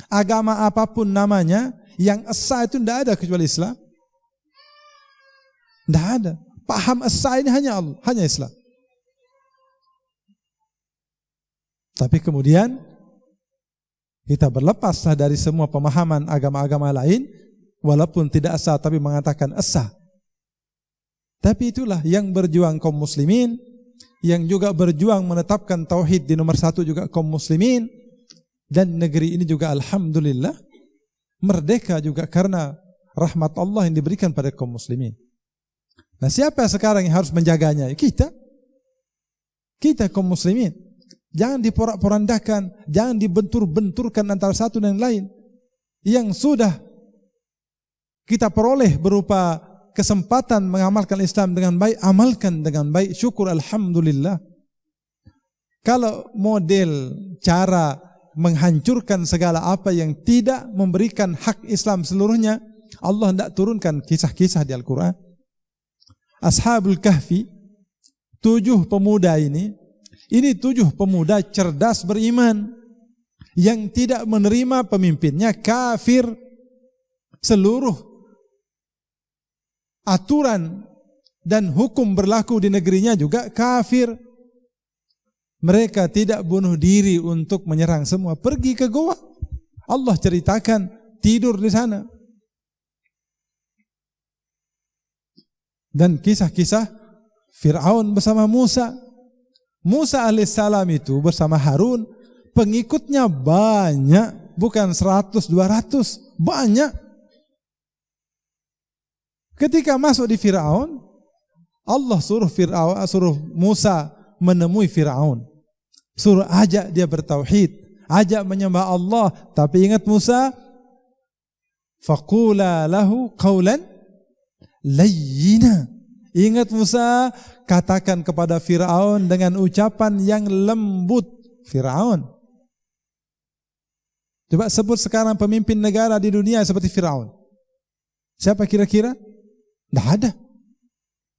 Agama apapun namanya, yang esa itu tidak ada kecuali Islam. Tidak ada. Paham esa ini hanya Allah, hanya Islam. Tapi kemudian kita berlepaslah dari semua pemahaman agama-agama lain, walaupun tidak esa tapi mengatakan esa. Tapi itulah yang berjuang kaum muslimin, yang juga berjuang menetapkan tauhid di nomor satu juga kaum muslimin, dan negeri ini juga alhamdulillah merdeka juga karena rahmat Allah yang diberikan pada kaum muslimin. Nah, siapa sekarang yang harus menjaganya? Kita kaum muslimin. Jangan diporak-porandakan, jangan dibentur-benturkan antara satu dan lain. Yang sudah kita peroleh berupa kesempatan mengamalkan Islam dengan baik, amalkan dengan baik, syukur alhamdulillah. Kalau model cara menghancurkan segala apa yang tidak memberikan hak Islam seluruhnya, Allah tidak turunkan kisah-kisah di Al-Quran. Ashabul Kahfi, 7 pemuda ini 7 pemuda cerdas beriman yang tidak menerima pemimpinnya kafir. Seluruh aturan dan hukum berlaku di negerinya juga kafir. Mereka tidak bunuh diri untuk menyerang semua, pergi ke goa. Allah ceritakan tidur di sana. Dan kisah-kisah Fir'aun bersama Musa. Musa alaihissalam itu bersama Harun, pengikutnya banyak, bukan 100, 200, banyak. Ketika masuk di Fir'aun, Allah suruh Musa menemui Fir'aun. Suruh ajak dia bertauhid, ajak menyembah Allah. Tapi ingat Musa, faqula lahu qawlan layyina. Ingat Musa, katakan kepada Fir'aun dengan ucapan yang lembut. Fir'aun. Coba sebut sekarang pemimpin negara di dunia seperti Fir'aun. Siapa kira-kira? Tidak ada.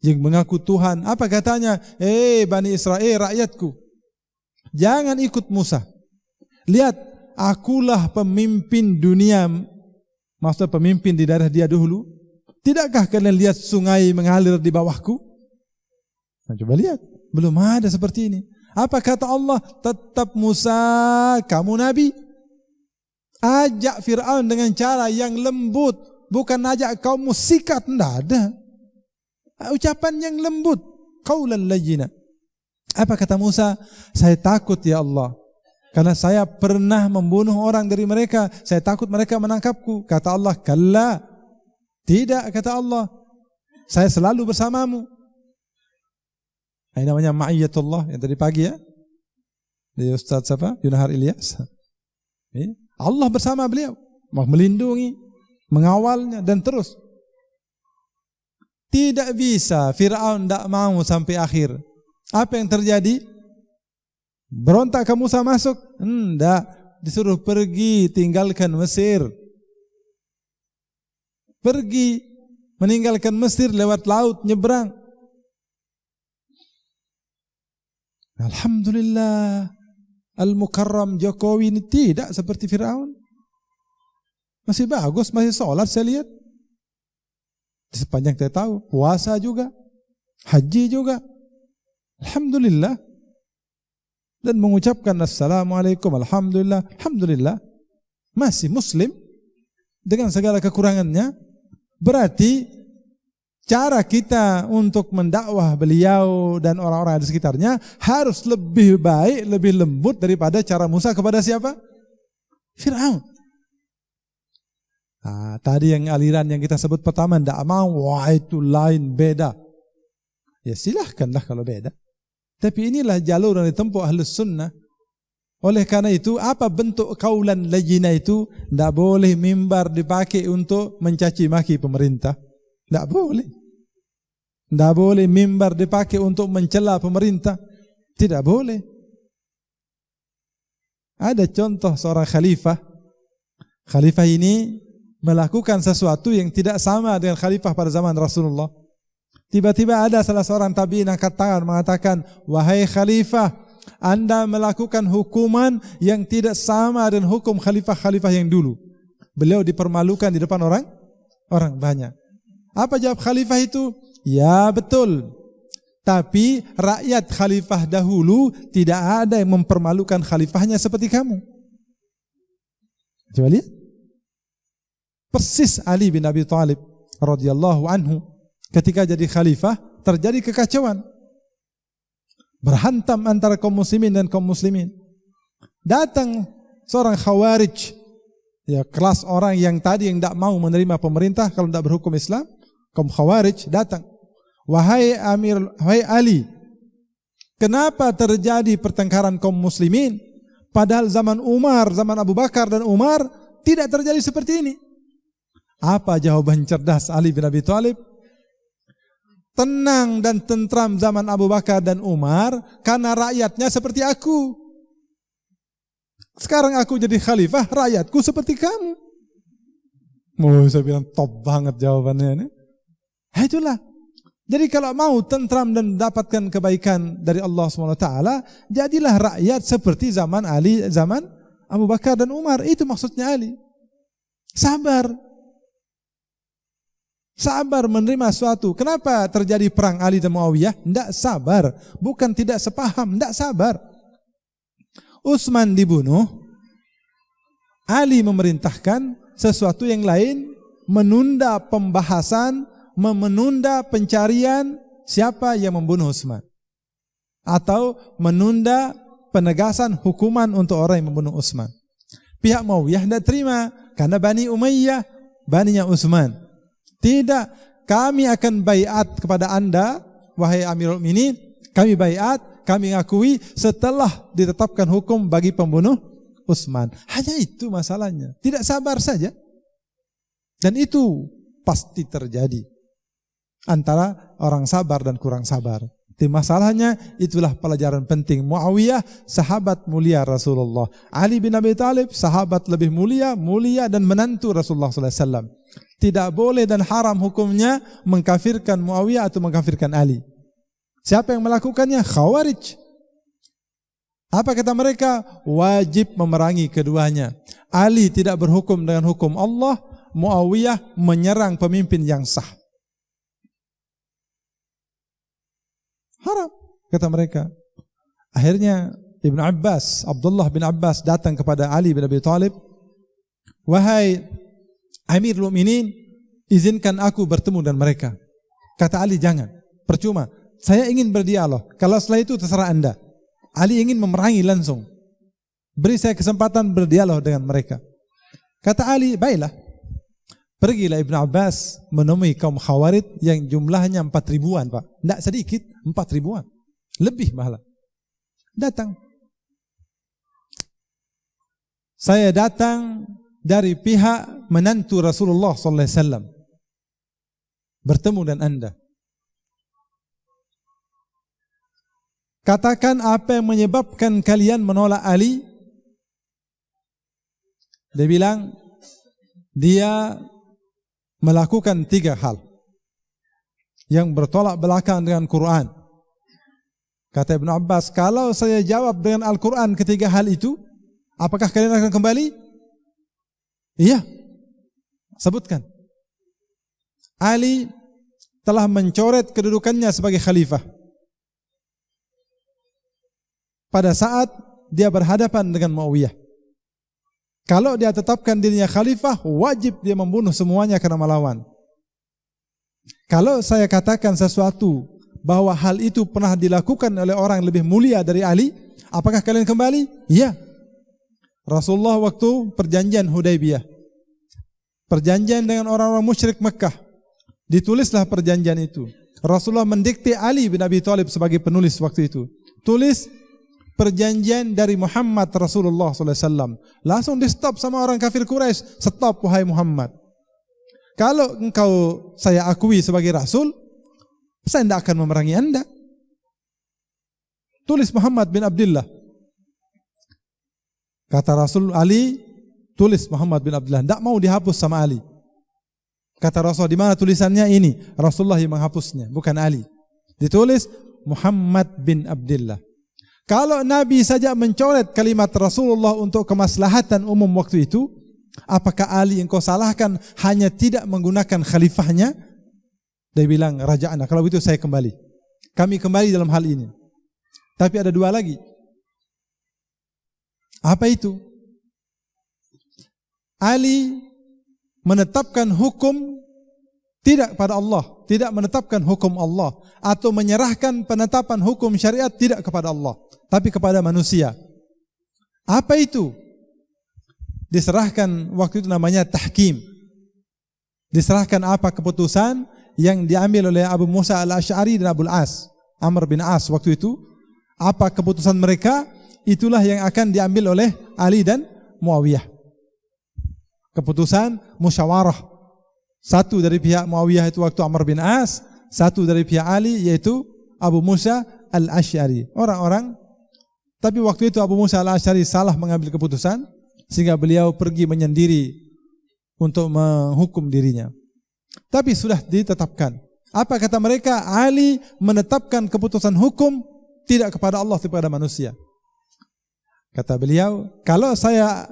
Yang mengaku Tuhan. Apa katanya? Bani Israel, rakyatku, jangan ikut Musa. Lihat, akulah pemimpin dunia. Maksudnya pemimpin di daerah dia dulu. Tidakkah kalian lihat sungai mengalir di bawahku? Nah, coba lihat, belum ada seperti ini. Apa kata Allah? Tetap Musa, kamu nabi. Ajak Fir'aun dengan cara yang lembut, bukan ajak kaummu sikat, tidak ada. Ucapan yang lembut, qaulan layyina. Apa kata Musa? Saya takut ya Allah, karena saya pernah membunuh orang dari mereka. Saya takut mereka menangkapku. Kata Allah, kalla. Tidak, kata Allah, saya selalu bersamamu. Ini namanya ma'iyatullah yang tadi pagi ya. Di Ustaz siapa? Yunahar Ilyas. Allah bersama beliau, melindungi, mengawalnya dan terus. Tidak bisa Fir'aun tidak mau sampai akhir. Apa yang terjadi? Berontak ke Musa masuk? Tidak, disuruh pergi, tinggalkan Mesir. Pergi, meninggalkan Mesir, lewat laut, nyebrang. Alhamdulillah, Al-Mukarram Jokowi ini tidak seperti Fir'aun. Masih bagus, masih sholat saya lihat. Sepanjang saya tahu, puasa juga, haji juga. Alhamdulillah. Dan mengucapkan Assalamualaikum, Alhamdulillah, Alhamdulillah. Masih muslim dengan segala kekurangannya. Berarti cara kita untuk mendakwah beliau dan orang-orang di sekitarnya harus lebih baik, lebih lembut daripada cara Musa kepada siapa? Fir'aun. Nah, tadi yang aliran yang kita sebut pertama, tidak mau, wah itu lain, beda. Ya silahkanlah kalau beda. Tapi inilah jalur yang ditempuh Ahlus Sunnah. Oleh karena itu, apa bentuk qaulan layyina itu? Tidak boleh mimbar dipakai untuk mencaci maki pemerintah. Tidak boleh. Tidak boleh mimbar dipakai untuk mencela pemerintah. Tidak boleh. Ada contoh seorang khalifah. Khalifah ini melakukan sesuatu yang tidak sama dengan khalifah pada zaman Rasulullah. Tiba-tiba ada salah seorang tabi'in angkat tangan mengatakan, wahai khalifah, Anda melakukan hukuman yang tidak sama dengan hukum khalifah-khalifah yang dulu. Beliau dipermalukan di depan orang banyak. Apa jawab khalifah itu? Ya betul. Tapi rakyat khalifah dahulu tidak ada yang mempermalukan khalifahnya seperti kamu. Coba lihat. Persis Ali bin Abi Thalib radhiyallahu anhu ketika jadi khalifah terjadi kekacauan. Berhantam antara kaum muslimin dan kaum muslimin. Datang seorang khawarij, ya kelas orang yang tadi yang tidak mau menerima pemerintah kalau tidak berhukum Islam, kaum khawarij datang. Wahai Ali, kenapa terjadi pertengkaran kaum muslimin? Padahal zaman Umar, zaman Abu Bakar dan Umar tidak terjadi seperti ini. Apa jawaban cerdas Ali bin Abi Thalib? Tenang dan tentram zaman Abu Bakar dan Umar karena rakyatnya seperti aku. Sekarang aku jadi khalifah, rakyatku seperti kamu. Saya bilang top banget jawabannya ini. Itulah. Jadi kalau mau tentram dan dapatkan kebaikan dari Allah SWT, jadilah rakyat seperti zaman Ali, zaman Abu Bakar dan Umar. Itu maksudnya Ali. Sabar. Sabar menerima suatu. Kenapa terjadi perang Ali dan Muawiyah? Tidak sabar. Bukan tidak sepaham, tidak sabar. Utsman dibunuh, Ali memerintahkan sesuatu yang lain, menunda pembahasan, menunda pencarian siapa yang membunuh Utsman, atau menunda penegasan hukuman untuk orang yang membunuh Utsman. Pihak Muawiyah tidak terima karena Bani Umayyah, baninya Utsman. Tidak, kami akan baiat kepada Anda, wahai Amirul Mukminin, kami baiat, kami ngakui setelah ditetapkan hukum bagi pembunuh Utsman. Hanya itu masalahnya. Tidak sabar saja. Dan itu pasti terjadi antara orang sabar dan kurang sabar. Tapi masalahnya itulah pelajaran penting. Muawiyah sahabat mulia Rasulullah. Ali bin Abi Thalib sahabat lebih mulia dan menantu Rasulullah SAW. Tidak boleh dan haram hukumnya mengkafirkan Muawiyah atau mengkafirkan Ali. Siapa yang melakukannya? Khawarij. Apa kata mereka? Wajib memerangi keduanya. Ali tidak berhukum dengan hukum Allah, Muawiyah menyerang pemimpin yang sah. Haram, kata mereka. Akhirnya Ibn Abbas, Abdullah bin Abbas datang kepada Ali bin Abi Thalib. Wahai Amirul Mukminin, izinkan aku bertemu dengan mereka. Kata Ali, jangan, percuma. Saya ingin berdialog. Kalau setelah itu terserah Anda. Ali ingin memerangi langsung. Beri saya kesempatan berdialog dengan mereka. Kata Ali, baiklah. Pergilah Ibn Abbas menemui kaum Khawarij yang jumlahnya 4.000-an, Pak. Tidak sedikit, 4.000-an. Lebih malah. Datang. Saya datang dari pihak menantu Rasulullah SAW. Bertemu dengan Anda. Katakan apa yang menyebabkan kalian menolak Ali. Dia bilang, dia melakukan 3 hal yang bertolak belakang dengan Quran. Kata Ibn Abbas, kalau saya jawab dengan Al-Quran ketiga hal itu, apakah kalian akan kembali? Iya. Sebutkan. Ali telah mencoret kedudukannya sebagai khalifah pada saat dia berhadapan dengan Muawiyah. Kalau dia tetapkan dirinya khalifah, wajib dia membunuh semuanya karena melawan. Kalau saya katakan sesuatu bahwa hal itu pernah dilakukan oleh orang yang lebih mulia dari Ali, apakah kalian kembali? Iya. Rasulullah waktu perjanjian Hudaybiyah, perjanjian dengan orang-orang musyrik Mekah, ditulislah perjanjian itu. Rasulullah mendikte Ali bin Abi Thalib sebagai penulis waktu itu. Tulis perjanjian dari Muhammad Rasulullah SAW. Langsung di stop sama orang kafir Quraisy. Stop wahai Muhammad. Kalau engkau saya akui sebagai Rasul, saya tidak akan memerangi anda. Tulis Muhammad bin Abdullah. Kata Rasul, Ali tulis Muhammad bin Abdullah, tidak mau dihapus sama Ali. Kata Rasul, di mana tulisannya? Ini Rasulullah yang menghapusnya, bukan Ali. Ditulis Muhammad bin Abdullah. Kalau Nabi saja mencoret kalimat Rasulullah untuk kemaslahatan umum waktu itu, apakah Ali engkau salahkan hanya tidak menggunakan khalifahnya? Dia bilang, raja'na, kalau begitu saya kembali. Kami kembali dalam hal ini. Tapi ada dua lagi. Apa itu? Ali menetapkan hukum tidak pada Allah, tidak menetapkan hukum Allah, atau menyerahkan penetapan hukum syariat tidak kepada Allah, tapi kepada manusia. Apa itu? Diserahkan waktu itu namanya tahkim. Diserahkan apa keputusan yang diambil oleh Abu Musa al-Asy'ari dan Abul As, Amr bin As waktu itu. Apa keputusan mereka? Itulah yang akan diambil oleh Ali dan Muawiyah. Keputusan musyawarah. Satu dari pihak Muawiyah itu waktu Amr bin As, satu dari pihak Ali yaitu Abu Musa al-Asy'ari. Orang-orang, tapi waktu itu Abu Musa al-Asy'ari salah mengambil keputusan sehingga beliau pergi menyendiri untuk menghukum dirinya. Tapi sudah ditetapkan. Apa kata mereka? Ali menetapkan keputusan hukum tidak kepada Allah, tapi kepada manusia. Kata beliau, kalau saya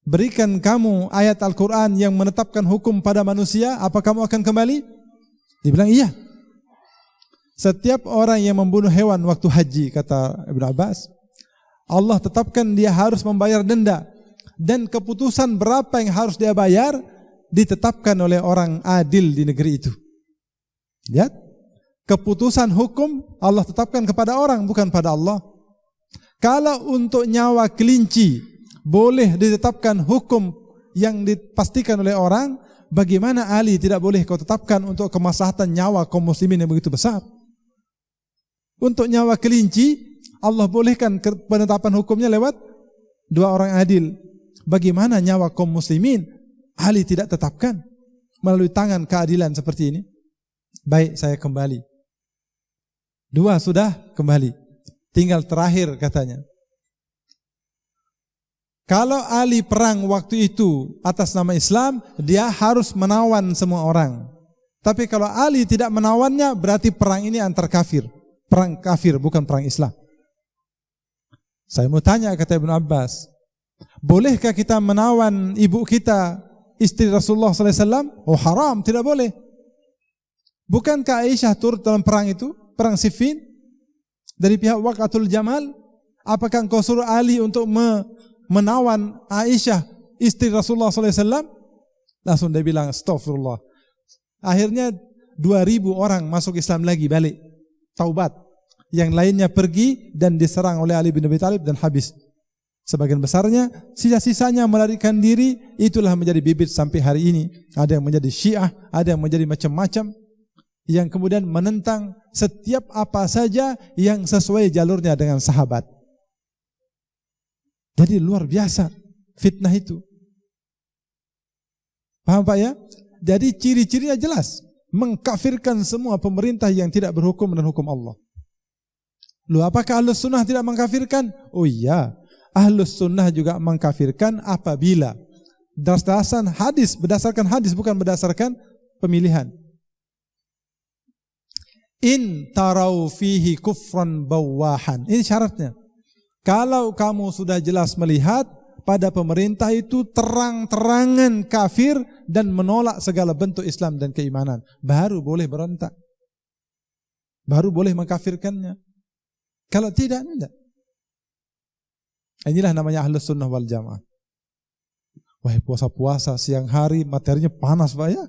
berikan kamu ayat Al-Quran yang menetapkan hukum pada manusia, apa kamu akan kembali? Dia bilang iya. Setiap orang yang membunuh hewan waktu haji, kata Ibnu Abbas, Allah tetapkan dia harus membayar denda. Dan keputusan berapa yang harus dia bayar ditetapkan oleh orang adil di negeri itu. Lihat, keputusan hukum Allah tetapkan kepada orang, bukan pada Allah. Kalau untuk nyawa kelinci boleh ditetapkan hukum yang dipastikan oleh orang, bagaimana Ali tidak boleh kau tetapkan untuk kemaslahatan nyawa kaum muslimin yang begitu besar? Untuk nyawa kelinci Allah bolehkan penetapan hukumnya lewat dua orang adil. Bagaimana nyawa kaum muslimin Ali tidak tetapkan melalui tangan keadilan seperti ini? Baik, saya kembali. Dua sudah kembali. Tinggal terakhir katanya. Kalau Ali perang waktu itu atas nama Islam, dia harus menawan semua orang. Tapi kalau Ali tidak menawannya, berarti perang ini antar kafir. Perang kafir, bukan perang Islam. Saya mau tanya, kata Ibnu Abbas, bolehkah kita menawan ibu kita, istri Rasulullah SAW? Oh haram, tidak boleh. Bukankah Aisyah turut dalam perang itu? Perang Siffin? Dari pihak Waqatul Jamal? Apakah engkau suruh Ali untuk menawan Aisyah, istri Rasulullah SAW? Langsung dia bilang, astagfirullah. Akhirnya 2.000 orang masuk Islam lagi, balik. Taubat. Yang lainnya pergi dan diserang oleh Ali bin Abi Thalib dan habis. Sebagian besarnya, sisa-sisanya melarikan diri. Itulah menjadi bibit sampai hari ini. Ada yang menjadi Syiah, ada yang menjadi macam-macam, yang kemudian menentang setiap apa saja yang sesuai jalurnya dengan sahabat. Jadi luar biasa fitnah itu. Paham Pak ya? Jadi ciri-cirinya jelas, mengkafirkan semua pemerintah yang tidak berhukum dengan hukum Allah. Loh, apakah Ahlus Sunnah tidak mengkafirkan? Oh iya, Ahlus Sunnah juga mengkafirkan apabila berdasarkan hadis bukan berdasarkan pemilihan. In tarau fihi kufran bawahan. Ini syaratnya. Kalau kamu sudah jelas melihat pada pemerintah itu terang-terangan kafir dan menolak segala bentuk Islam dan keimanan, baru boleh berontak. Baru boleh mengkafirkannya. Kalau tidak, tidak. Inilah namanya Ahlus Sunnah wal Jamaah. Wah, puasa-puasa siang hari materinya panas Pak ya.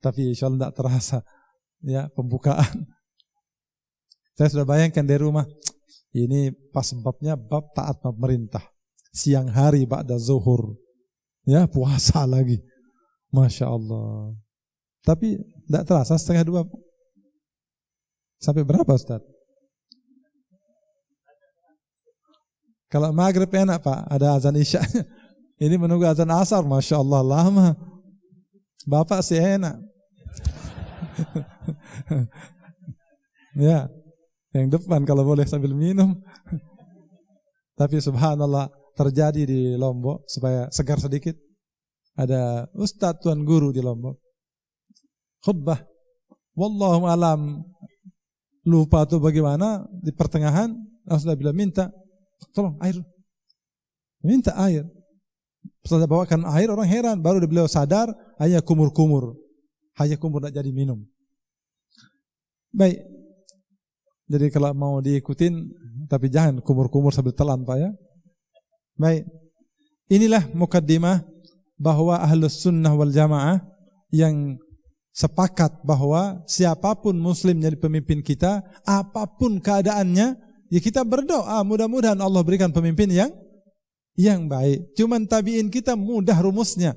Tapi insya Allah tidak terasa. Ya, pembukaan. Saya sudah bayangkan dari rumah. Ini pas babnya bab taat pemerintah. Siang hari ba'da zuhur. Ya, puasa lagi. Masya Allah. Tapi tidak terasa 1:30. Sampai berapa Ustaz? Kalau maghrib enak Pak, ada azan isya. Ini menunggu azan asar, Masya Allah lama. Bapak sih enak. Ya, yang depan kalau boleh sambil minum. Tapi subhanallah terjadi di Lombok, supaya segar sedikit. Ada ustadz tuan guru di Lombok. Khutbah. Wallahu alam. Lupa tuh bagaimana, di pertengahan Rasulullah bilang minta, tolong air. Minta air. Setelah bawakan air, orang heran. Baru beliau sadar, hanya kumur-kumur. Hanya kumur, tidak jadi minum. Baik. Jadi kalau mau diikutin, tapi jangan kumur-kumur sambil telan Pak ya. Baik. Inilah mukaddimah bahwa Ahlus Sunnah wal Jamaah yang sepakat bahwa siapapun muslim jadi pemimpin kita, apapun keadaannya, ya kita berdoa mudah-mudahan Allah berikan pemimpin yang baik. Cuman tabi'in kita mudah rumusnya.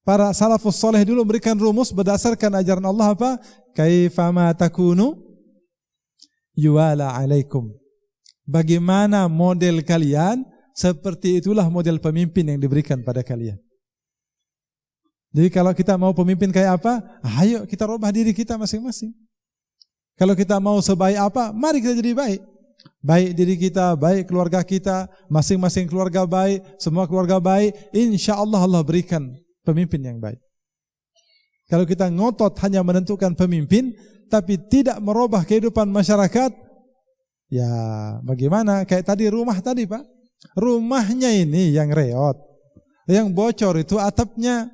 Para salafus saleh dulu berikan rumus berdasarkan ajaran Allah apa? Kaifama takunu yuwala alaikum. Bagaimana model kalian, seperti itulah model pemimpin yang diberikan pada kalian. Jadi kalau kita mau pemimpin kayak apa, ayo kita rubah diri kita masing-masing. Kalau kita mau sebaik apa, mari kita jadi baik. Baik diri kita, baik keluarga kita, masing-masing keluarga baik, semua keluarga baik, insya Allah Allah berikan pemimpin yang baik. Kalau kita ngotot hanya menentukan pemimpin, tapi tidak merubah kehidupan masyarakat, ya bagaimana? Kayak tadi rumah tadi Pak, rumahnya ini yang reot, yang bocor itu atapnya,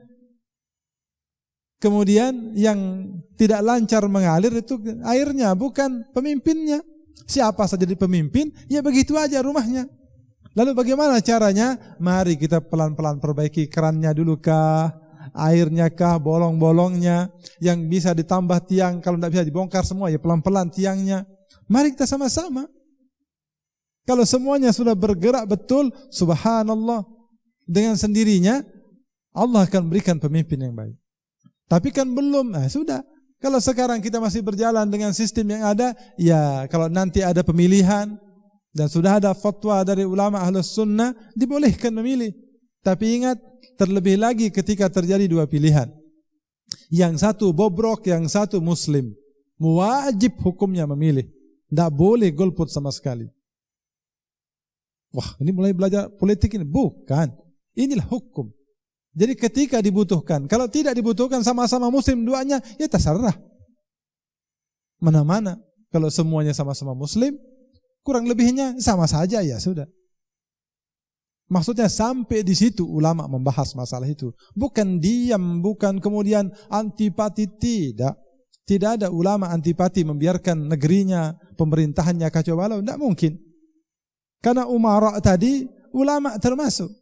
kemudian yang tidak lancar mengalir itu airnya, bukan pemimpinnya. Siapa saja jadi pemimpin, ya begitu aja rumahnya. Lalu bagaimana caranya? Mari kita pelan-pelan perbaiki kerannya dulu kah, airnya kah, bolong-bolongnya, yang bisa ditambah tiang, kalau tidak bisa dibongkar semua ya pelan-pelan tiangnya. Mari kita sama-sama. Kalau semuanya sudah bergerak betul, subhanallah, dengan sendirinya Allah akan berikan pemimpin yang baik. Tapi kan belum, sudah. Kalau sekarang kita masih berjalan dengan sistem yang ada, ya kalau nanti ada pemilihan dan sudah ada fatwa dari ulama Ahlus Sunnah, dibolehkan memilih. Tapi ingat, terlebih lagi ketika terjadi dua pilihan. Yang satu bobrok, yang satu muslim. Wajib hukumnya memilih. Tidak boleh golput sama sekali. Wah, ini mulai belajar politik ini. Bukan. Inilah hukum. Jadi ketika dibutuhkan, kalau tidak dibutuhkan sama-sama muslim duanya, ya terserah. Mana-mana. Kalau semuanya sama-sama muslim, kurang lebihnya sama saja, ya sudah. Maksudnya sampai di situ ulama membahas masalah itu. Bukan diam, bukan kemudian antipati, tidak. Tidak ada ulama antipati membiarkan negerinya, pemerintahannya kacau balau, tidak mungkin. Karena umara tadi, ulama termasuk.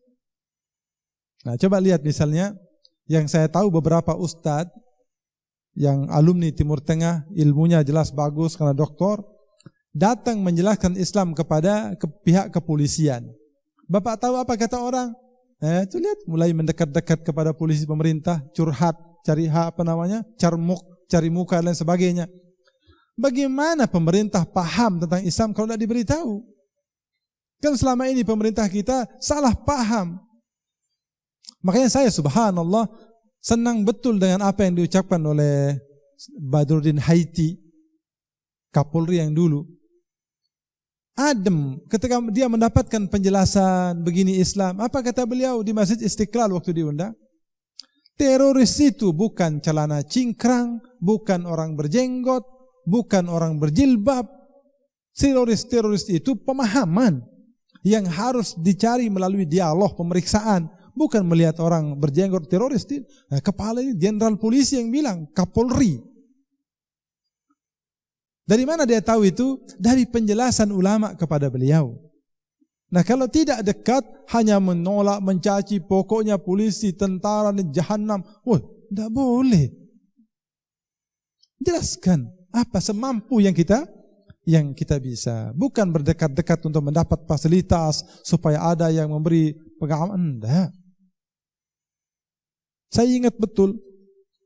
Nah, coba lihat misalnya, yang saya tahu beberapa ustadz yang alumni Timur Tengah, ilmunya jelas bagus karena doktor, datang menjelaskan Islam kepada pihak kepolisian. Bapak tahu apa kata orang? Itu lihat, mulai mendekat-dekat kepada polisi pemerintah, curhat, cari carmuk, cari muka dan sebagainya. Bagaimana pemerintah paham tentang Islam kalau tidak diberitahu? Kan selama ini pemerintah kita salah paham. Makanya saya subhanallah senang betul dengan apa yang diucapkan oleh Badruddin Haiti, Kapolri yang dulu. Adem ketika dia mendapatkan penjelasan begini Islam. Apa kata beliau di Masjid Istiqlal waktu diundang? Teroris itu bukan celana cingkrang, bukan orang berjenggot, bukan orang berjilbab. Teroris itu pemahaman yang harus dicari melalui dialog, pemeriksaan. Bukan melihat orang berjenggot teroris. Nah, kepala ini jenderal polisi yang bilang, Kapolri. Dari mana dia tahu itu? Dari penjelasan ulama kepada beliau. Nah, kalau tidak dekat, hanya menolak, mencaci, pokoknya polisi, tentara, dan jahanam. Wah, tidak boleh. Jelaskan apa semampu yang kita bisa. Bukan berdekat-dekat untuk mendapat fasilitas supaya ada yang memberi pengawalan. Tidak. Saya ingat betul,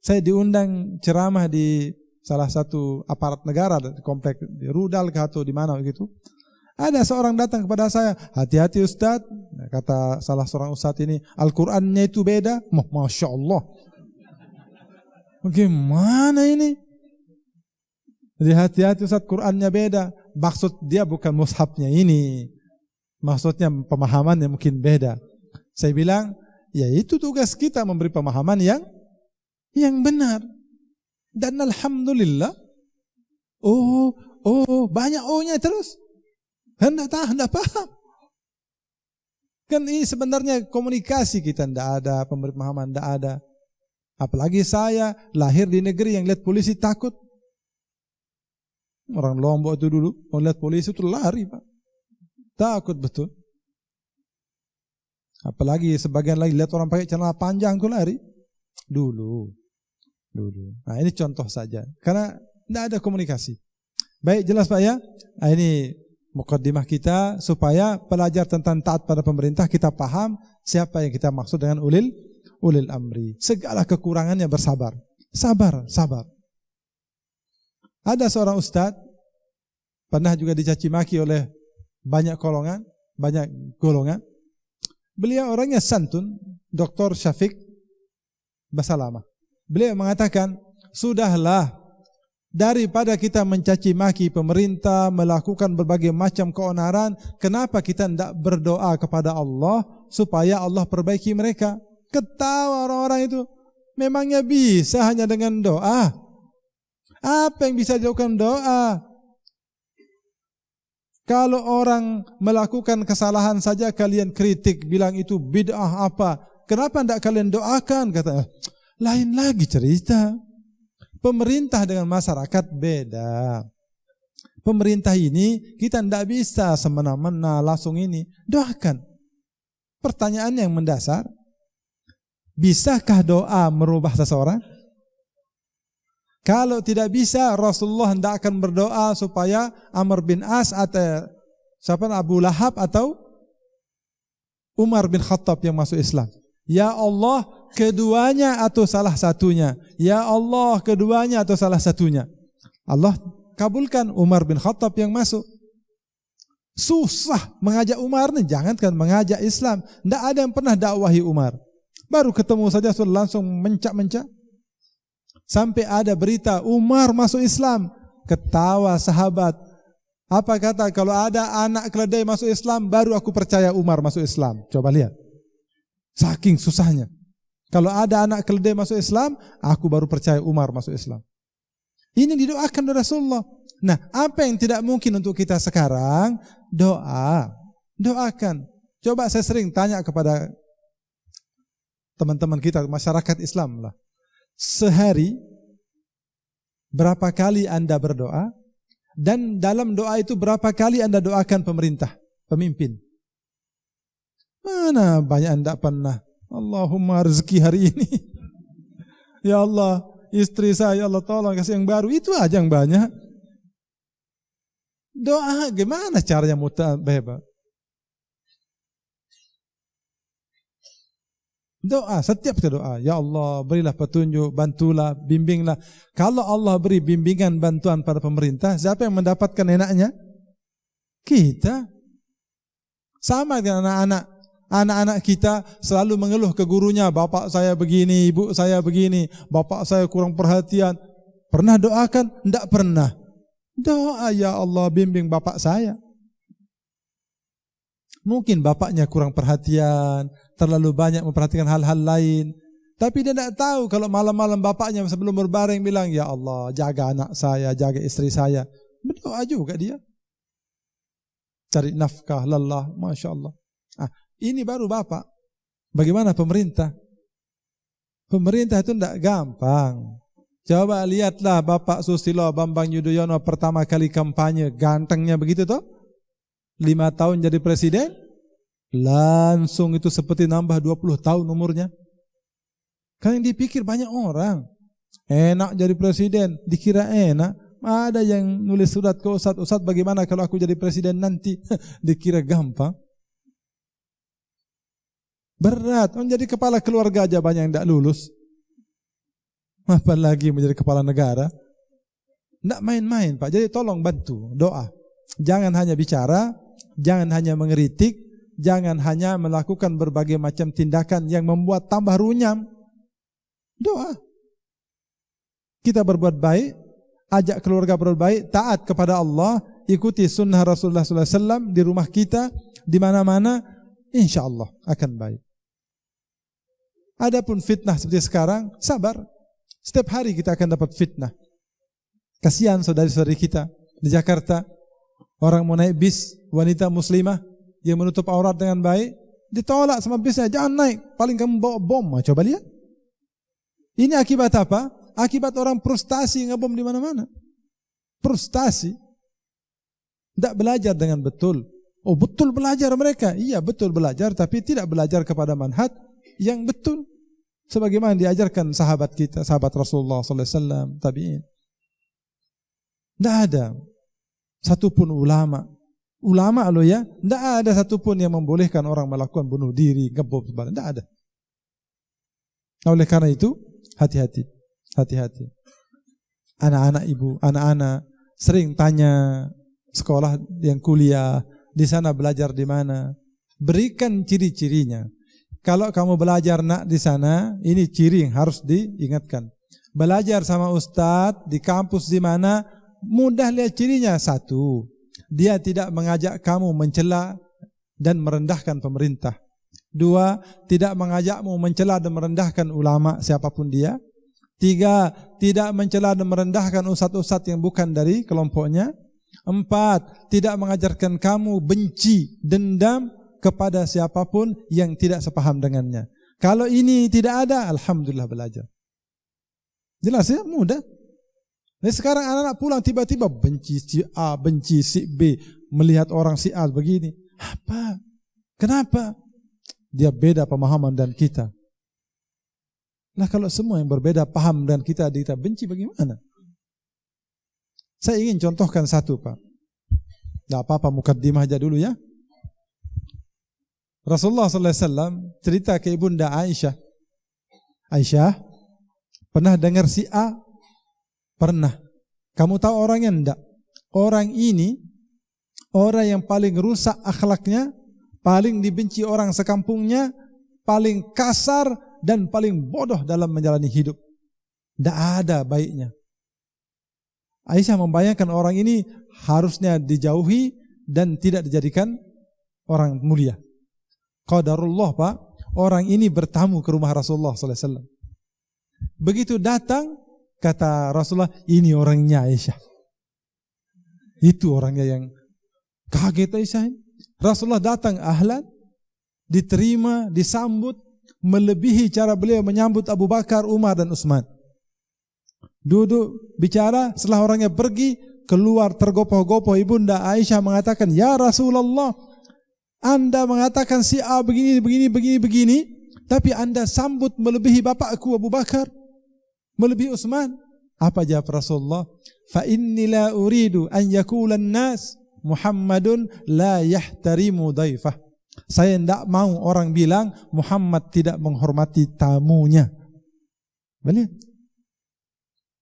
saya diundang ceramah di salah satu aparat negara di komplek di Rudal atau di mana gitu. Ada seorang datang kepada saya, hati-hati Ustadz, kata salah seorang Ustadz ini, Al-Qur'annya itu beda. Masya Allah. Bagaimana ini? Jadi hati-hati Ustadz, Qur'annya beda. Maksud dia bukan mushafnya ini. Maksudnya pemahaman yang mungkin beda. Saya bilang, ya itu tugas kita memberi pemahaman yang benar. Dan alhamdulillah, banyak O-nya terus. Hendak paham. Kan ini sebenarnya komunikasi kita tidak ada, pemberi pemahaman tidak ada. Apalagi saya lahir di negeri yang lihat polisi takut. Orang Lombok itu dulu, mau lihat polisi itu lari, Pak. Takut betul. Apalagi sebagian lagi lihat orang pakai celana panjang itu lari. Dulu. Nah ini contoh saja. Karena tidak ada komunikasi. Baik, jelas Pak ya. Nah, ini mukaddimah kita supaya pelajar tentang taat pada pemerintah kita paham siapa yang kita maksud dengan ulil amri. Segala kekurangannya bersabar. Sabar. Ada seorang ustadz pernah juga dicaci maki oleh banyak golongan. Beliau orangnya santun, Dr. Syafiq Basalamah. Beliau mengatakan, sudahlah, daripada kita mencaci maki pemerintah, melakukan berbagai macam keonaran, kenapa kita tidak berdoa kepada Allah supaya Allah perbaiki mereka? Ketawa orang-orang itu. Memangnya bisa hanya dengan doa? Apa yang bisa dilakukan doa? Kalau orang melakukan kesalahan saja kalian kritik, bilang itu bid'ah apa. Kenapa tidak kalian doakan? Kata, lain lagi cerita. Pemerintah dengan masyarakat beda. Pemerintah ini kita tidak bisa semena-mena langsung ini. Doakan. Pertanyaan yang mendasar, bisakah doa merubah seseorang? Kalau tidak bisa, Rasulullah tidak akan berdoa supaya Amr bin As atau Abu Lahab atau Umar bin Khattab yang masuk Islam. Ya Allah, keduanya atau salah satunya. Ya Allah, keduanya atau salah satunya. Allah kabulkan Umar bin Khattab yang masuk. Susah mengajak Umar nih, jangankan mengajak Islam. Tidak ada yang pernah dakwahi Umar. Baru ketemu saja sudah langsung mencak-mencak. Sampai ada berita Umar masuk Islam. Ketawa sahabat. Apa kata, kalau ada anak keledai masuk Islam, baru aku percaya Umar masuk Islam. Coba lihat. Saking susahnya. Kalau ada anak keledai masuk Islam, aku baru percaya Umar masuk Islam. Ini didoakan oleh Rasulullah. Nah, apa yang tidak mungkin untuk kita sekarang? Doa. Doakan. Coba saya sering tanya kepada teman-teman kita, masyarakat Islam lah. Sehari berapa kali Anda berdoa? Dan dalam doa itu berapa kali Anda doakan pemerintah, pemimpin? Mana banyak Anda pernah? Allahumma rezeki hari ini. Ya Allah, istri saya, ya Allah tolong kasih yang baru. Itu aja yang banyak. Doa gimana caranya mutabah? Doa, setiap doa, ya Allah berilah petunjuk, bantulah, bimbinglah. Kalau Allah beri bimbingan, bantuan pada pemerintah, siapa yang mendapatkan enaknya? Kita. Sama dengan anak-anak. Anak-anak kita selalu mengeluh ke gurunya, bapak saya begini, ibu saya begini, bapak saya kurang perhatian. Pernah doakan? Tidak pernah. Doa, ya Allah bimbing bapak saya. Mungkin bapaknya kurang perhatian, terlalu banyak memperhatikan hal-hal lain. Tapi dia tidak tahu kalau malam-malam bapaknya sebelum berbaring bilang, ya Allah jaga anak saya, jaga istri saya. Berdoa juga dia. Cari nafkah, lelah, Masya Allah. Ini baru bapak. Bagaimana pemerintah? Pemerintah itu tidak gampang. Coba lihatlah Bapak Susilo Bambang Yudhoyono pertama kali kampanye, gantengnya begitu toh? 5 tahun jadi presiden, langsung itu seperti nambah 20 tahun umurnya. Kan yang dipikir banyak orang, enak jadi presiden, dikira enak. Ada yang nulis surat ke Ustadz bagaimana kalau aku jadi presiden nanti? Dikira gampang. Berat, menjadi kepala keluarga aja banyak yang tidak lulus. Apalagi menjadi kepala negara. Tidak main-main Pak, jadi tolong bantu, doa. Jangan hanya bicara, jangan hanya mengeritik, jangan hanya melakukan berbagai macam tindakan yang membuat tambah runyam. Doa. Kita berbuat baik, ajak keluarga berbuat baik, taat kepada Allah, ikuti sunnah Rasulullah SAW di rumah kita, di mana-mana, insya Allah akan baik. Adapun fitnah seperti sekarang, sabar. Setiap hari kita akan dapat fitnah. Kasihan saudari-saudari kita di Jakarta, orang mau naik bis, wanita muslimah yang menutup aurat dengan baik, ditolak sama bisnya, jangan naik, paling kamu bawa bom. Coba lihat. Ini akibat apa? Akibat orang frustasi ngebom di mana-mana. Frustasi. Tidak belajar dengan betul. Oh betul belajar mereka. Iya betul belajar, tapi tidak belajar kepada manhaj yang betul. Sebagaimana diajarkan sahabat kita, sahabat Rasulullah SAW, tabi'in. Tidak ada satupun ulama loh ya, tidak ada satupun yang membolehkan orang melakukan bunuh diri, ngebom sebagainya. Tidak ada. Oleh karena itu, hati-hati. Anak-anak ibu, anak-anak sering tanya sekolah yang kuliah, di sana belajar di mana. Berikan ciri-cirinya. Kalau kamu belajar nak di sana, ini ciri yang harus diingatkan. Belajar sama ustadz di kampus di mana, mudah lihat cirinya. Satu, dia tidak mengajak kamu mencela dan merendahkan pemerintah. Dua, tidak mengajakmu mencela dan merendahkan ulama siapapun dia. Tiga, tidak mencela dan merendahkan ustadz-ustadz yang bukan dari kelompoknya. Empat, tidak mengajarkan kamu benci, dendam kepada siapapun yang tidak sepaham dengannya. Kalau ini tidak ada, alhamdulillah belajar. Jelas ya, mudah. Nah, sekarang anak-anak pulang tiba-tiba benci si A, benci si B, melihat orang si A begini. Apa? Kenapa? Dia beda pemahaman dan kita. Nah kalau semua yang berbeda paham dan kita benci bagaimana? Saya ingin contohkan satu Pak. Tidak apa-apa, mukaddimah aja dulu ya. Rasulullah SAW cerita ke ibunda Aisyah. Aisyah, pernah dengar si A? Pernah. Kamu tahu orangnya enggak? Orang ini, orang yang paling rusak akhlaknya, paling dibenci orang sekampungnya, paling kasar dan paling bodoh dalam menjalani hidup. Tidak ada baiknya. Aisyah membayangkan orang ini harusnya dijauhi dan tidak dijadikan orang mulia. Qadarullah Pak, orang ini bertamu ke rumah Rasulullah SAW. Begitu datang, kata Rasulullah, ini orangnya Aisyah. Itu orangnya yang kaget Aisyah. Rasulullah datang ahlan, diterima, disambut, melebihi cara beliau menyambut Abu Bakar, Umar dan Utsman. Duduk, bicara, setelah orangnya pergi, keluar tergopoh-gopoh ibunda Aisyah mengatakan, ya Rasulullah, Anda mengatakan si A begini, tapi Anda sambut melebihi bapakku Abu Bakar, melebihi Utsman. Apa jawab Rasulullah? Fa inni la uridu an yakula an-nas Muhammadun la yahtarimu dhaifah. Saya tidak mau orang bilang Muhammad tidak menghormati tamunya. Benar?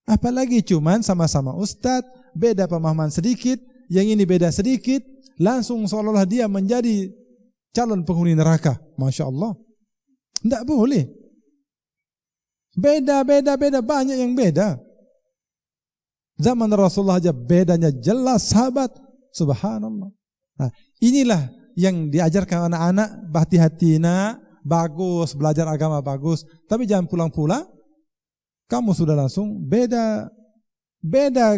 Apalagi cuman sama-sama ustadz, beda pemahaman sedikit, yang ini beda sedikit, langsung seolah-olah dia menjadi calon penghuni neraka. Masya Allah. Tidak boleh. Beda, banyak yang beda. Zaman Rasulullah aja bedanya jelas sahabat. Subhanallah. Nah, inilah yang diajarkan anak-anak, hati-hati nak, bagus, belajar agama bagus, tapi jangan pulang-pulang kamu sudah langsung beda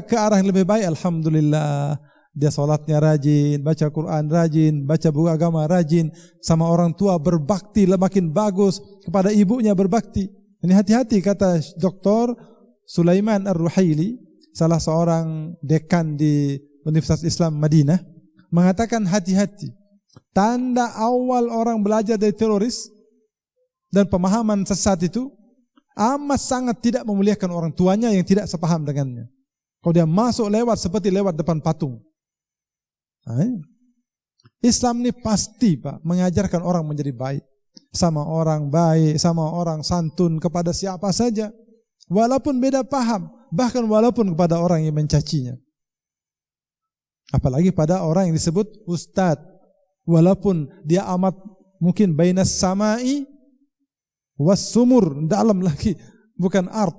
ke arah yang lebih baik. Alhamdulillah, dia sholatnya rajin, baca Quran rajin, baca buku agama rajin, sama orang tua berbakti makin bagus, kepada ibunya berbakti. Ini hati-hati, kata Dr. Sulaiman Ar-Ruhaili, salah seorang dekan di Universitas Islam Madinah, mengatakan hati-hati. Tanda awal orang belajar dari teroris dan pemahaman sesat itu amat sangat tidak memuliakan orang tuanya yang tidak sepaham dengannya. Kalau dia masuk lewat seperti lewat depan patung. Islam ini pasti Pak mengajarkan orang menjadi baik. Sama orang baik, sama orang santun kepada siapa saja. Walaupun beda paham, bahkan walaupun kepada orang yang mencacinya. Apalagi pada orang yang disebut ustadz. Walaupun dia amat mungkin bainas samai was sumur, dalam lagi, bukan art.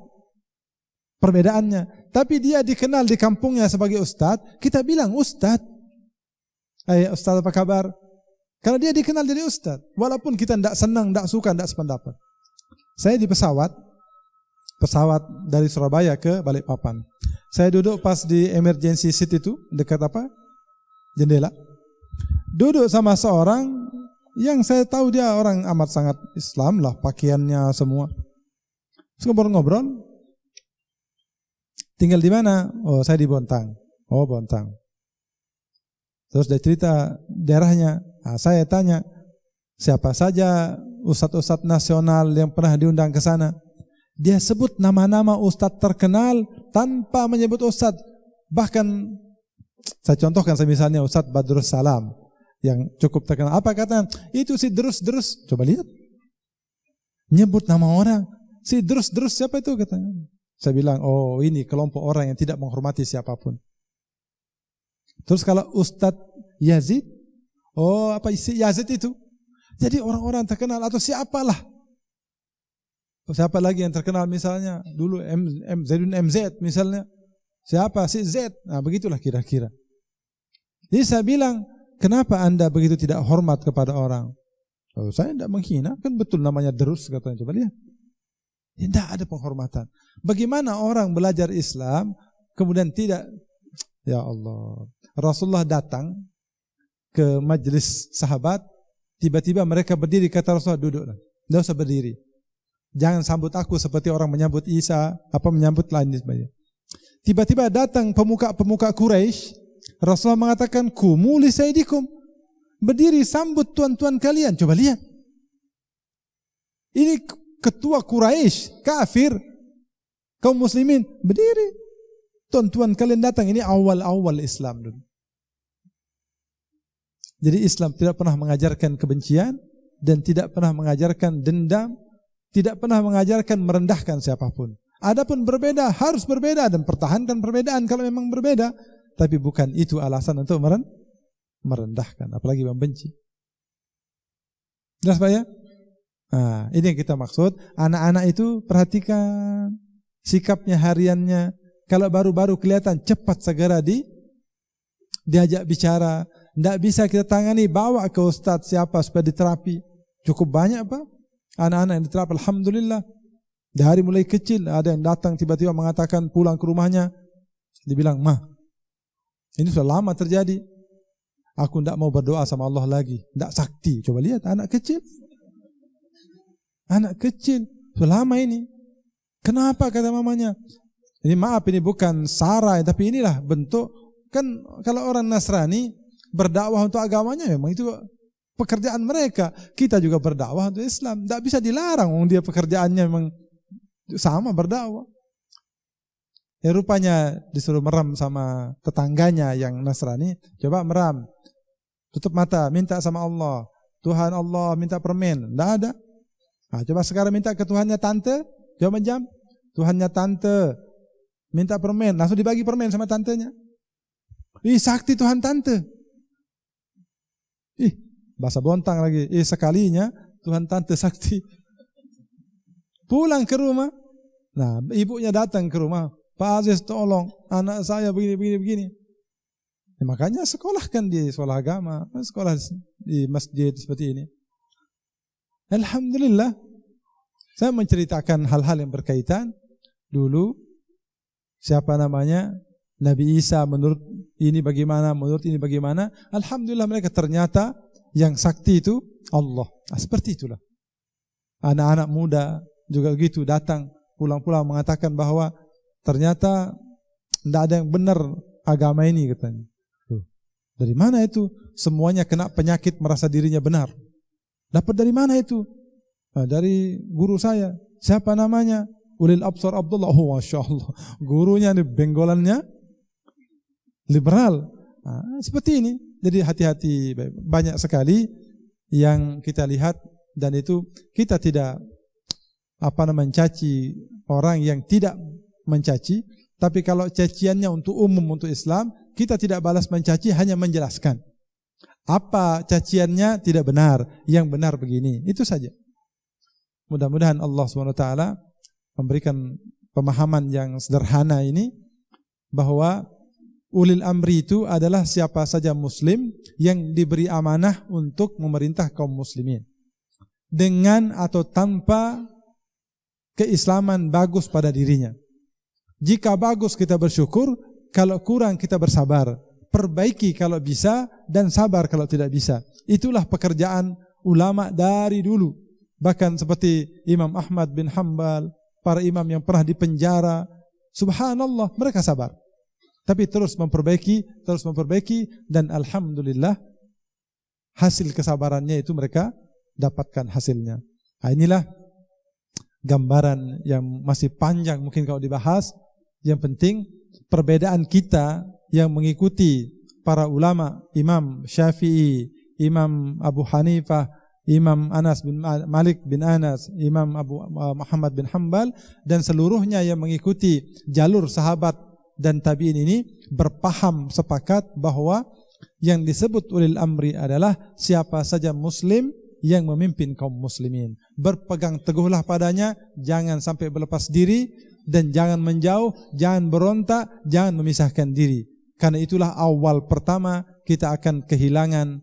Perbedaannya tapi dia dikenal di kampungnya sebagai ustadz, kita bilang ustadz. Ustadz apa kabar? Karena dia dikenal jadi ustadz, walaupun kita tidak senang, tidak suka, tidak sependapat. Saya di pesawat dari Surabaya ke Balikpapan. Saya duduk pas di emergency seat itu, dekat jendela. Duduk sama seorang yang saya tahu dia orang amat sangat Islam lah, pakaiannya semua. Ngobrol-ngobrol. Tinggal di mana? Oh, saya di Bontang. Oh, Bontang. Terus dia cerita daerahnya. Nah, saya tanya, siapa saja ustadz-ustadz nasional yang pernah diundang ke sana? Dia sebut nama-nama ustadz terkenal tanpa menyebut ustadz. Bahkan saya contohkan misalnya Ustadz Badrus Salam yang cukup terkenal. Apa katanya? Itu si Drus. Coba lihat. Nyebut nama orang. Si Drus siapa itu katanya? Saya bilang, oh ini kelompok orang yang tidak menghormati siapapun. Terus kalau Ustadz Yazid, oh apa isi Yazid itu? Jadi orang-orang terkenal atau siapalah. Siapa lagi yang terkenal misalnya? Dulu Zaidun MZ misalnya. Siapa? Si Z. Nah begitulah kira-kira. Jadi saya bilang, kenapa Anda begitu tidak hormat kepada orang? Oh, saya tidak menghina, kan betul namanya Drus katanya. Coba lihat. Tidak ada penghormatan. Bagaimana orang belajar Islam kemudian tidak? Ya Allah. Rasulullah datang ke majelis sahabat, tiba-tiba mereka berdiri, kata Rasulullah, duduklah. Tidak usah berdiri. Jangan sambut aku seperti orang menyambut Isa, menyambut lain sebagainya. Tiba-tiba datang pemuka-pemuka Quraisy, Rasulullah mengatakan, "Kumu li sayyidikum." Berdiri sambut tuan-tuan kalian. Coba lihat. Ini ketua Quraisy, kafir. Kaum muslimin berdiri. Tuan-tuan kalian datang, ini awal-awal Islam dulu. Jadi Islam tidak pernah mengajarkan kebencian dan tidak pernah mengajarkan dendam, tidak pernah mengajarkan merendahkan siapapun. Adapun berbeda harus berbeda dan pertahankan perbedaan kalau memang berbeda, tapi bukan itu alasan untuk merendahkan, apalagi membenci. Jelas Pak ya? Nah, ini yang kita maksud. Anak-anak itu perhatikan sikapnya hariannya. Kalau baru-baru kelihatan cepat segera diajak bicara. Tidak bisa kita tangani, bawa ke ustadz siapa supaya diterapi. Cukup banyak Pak anak-anak yang diterapi, alhamdulillah. Dari mulai kecil ada yang datang tiba-tiba mengatakan pulang ke rumahnya, dibilang, "Mah, ini sudah lama terjadi. Aku tidak mau berdoa sama Allah lagi, tidak sakti." Coba lihat anak kecil. Anak kecil selama ini. Kenapa kata mamanya? Ini maaf, ini bukan sarai, tapi inilah bentuk. Kan kalau orang Nasrani berdakwah untuk agamanya memang itu pekerjaan mereka. Kita juga berdakwah untuk Islam. Tidak bisa dilarang, dia pekerjaannya memang sama berdakwah. Ya rupanya disuruh merem sama tetangganya yang Nasrani. Coba merem, tutup mata, minta sama Allah. Tuhan Allah, minta permen. Tidak ada. Nah, coba sekarang minta ke Tuhannya tante. Coba jam. Tuhannya tante minta permen, langsung dibagi permen sama tantenya. Ih, sakti Tuhan tante. Ih, bahasa Bontang lagi. Sekalinya Tuhan tante sakti. Pulang ke rumah. Nah, ibunya datang ke rumah. Pak Aziz tolong, anak saya begini. Ya, makanya sekolahkan di sekolah agama, sekolah di masjid seperti ini. Alhamdulillah. Saya menceritakan hal-hal yang berkaitan. Dulu siapa namanya? Nabi Isa menurut ini bagaimana, menurut ini bagaimana. Alhamdulillah mereka ternyata yang sakti itu Allah. Nah, seperti itulah. Anak-anak muda juga gitu datang pulang-pulang mengatakan bahwa ternyata tidak ada yang benar agama ini katanya. Dari mana itu? Semuanya kena penyakit merasa dirinya benar. Dapat dari mana itu? Nah, dari guru saya. Siapa namanya? Ulil Absar Abdullah. Oh, Masya Allah. Gurunya ini benggolannya liberal. Nah, seperti ini. Jadi hati-hati. Banyak sekali yang kita lihat dan itu kita tidak mencaci orang yang tidak mencaci. Tapi kalau caciannya untuk umum, untuk Islam, kita tidak balas mencaci, hanya menjelaskan. Apa caciannya tidak benar, yang benar begini. Itu saja. Mudah-mudahan Allah SWT memberikan pemahaman yang sederhana ini bahwa ulil amri itu adalah siapa saja muslim yang diberi amanah untuk memerintah kaum muslimin. Dengan atau tanpa keislaman bagus pada dirinya. Jika bagus kita bersyukur, kalau kurang kita bersabar. Perbaiki kalau bisa dan sabar kalau tidak bisa. Itulah pekerjaan ulama dari dulu. Bahkan seperti Imam Ahmad bin Hanbal, para imam yang pernah dipenjara, subhanallah, mereka sabar. Tapi terus memperbaiki, dan alhamdulillah hasil kesabarannya itu mereka dapatkan hasilnya. Nah, inilah gambaran yang masih panjang mungkin kalau dibahas. Yang penting perbedaan kita yang mengikuti para ulama, Imam Syafi'i, Imam Abu Hanifah, Imam Anas bin Malik bin Anas, Imam Abu Muhammad bin Hanbal, dan seluruhnya yang mengikuti jalur sahabat dan tabi'in ini berpaham sepakat bahwa yang disebut ulil amri adalah siapa saja muslim yang memimpin kaum muslimin. Berpegang teguhlah padanya, jangan sampai berlepas diri, dan jangan menjauh, jangan berontak, jangan memisahkan diri. Karena itulah awal pertama kita akan kehilangan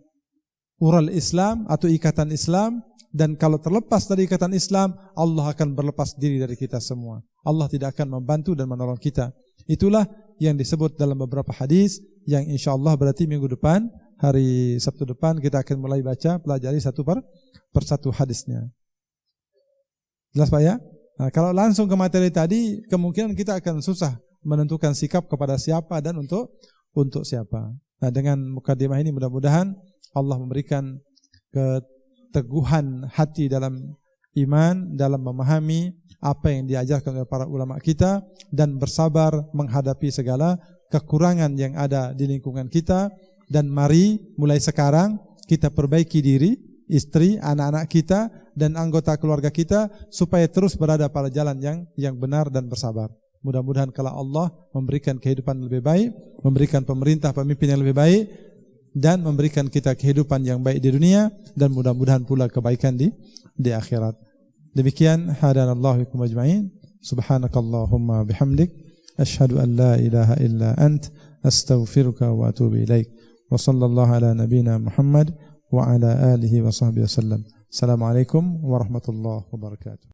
ural Islam atau ikatan Islam. Dan kalau terlepas dari ikatan Islam, Allah akan berlepas diri dari kita semua. Allah tidak akan membantu dan menolong kita. Itulah yang disebut dalam beberapa hadis yang insyaAllah berarti minggu depan, hari Sabtu depan kita akan mulai baca, pelajari satu per satu hadisnya. Jelas Pak ya? Nah, kalau langsung ke materi tadi, kemungkinan kita akan susah menentukan sikap kepada siapa dan untuk siapa. Nah, dengan mukadimah ini mudah-mudahan Allah memberikan keteguhan hati dalam iman, dalam memahami apa yang diajarkan oleh para ulama kita, dan bersabar menghadapi segala kekurangan yang ada di lingkungan kita. Dan mari mulai sekarang kita perbaiki diri, istri, anak-anak kita, dan anggota keluarga kita supaya terus berada pada jalan yang benar dan bersabar. Mudah-mudahan kalau Allah memberikan kehidupan lebih baik, memberikan pemerintah pemimpin yang lebih baik, dan memberikan kita kehidupan yang baik di dunia, dan mudah-mudahan pula kebaikan di akhirat. Demikian, hadanallahu ikum ajma'in. Subhanakallahumma bihamdik, asyhadu an la ilaha illa ant, astaghfiruka wa atubu ilaik. Wa sallallahu ala nabina Muhammad wa ala alihi wa sahbihi wasallam. Assalamualaikum warahmatullahi wabarakatuh.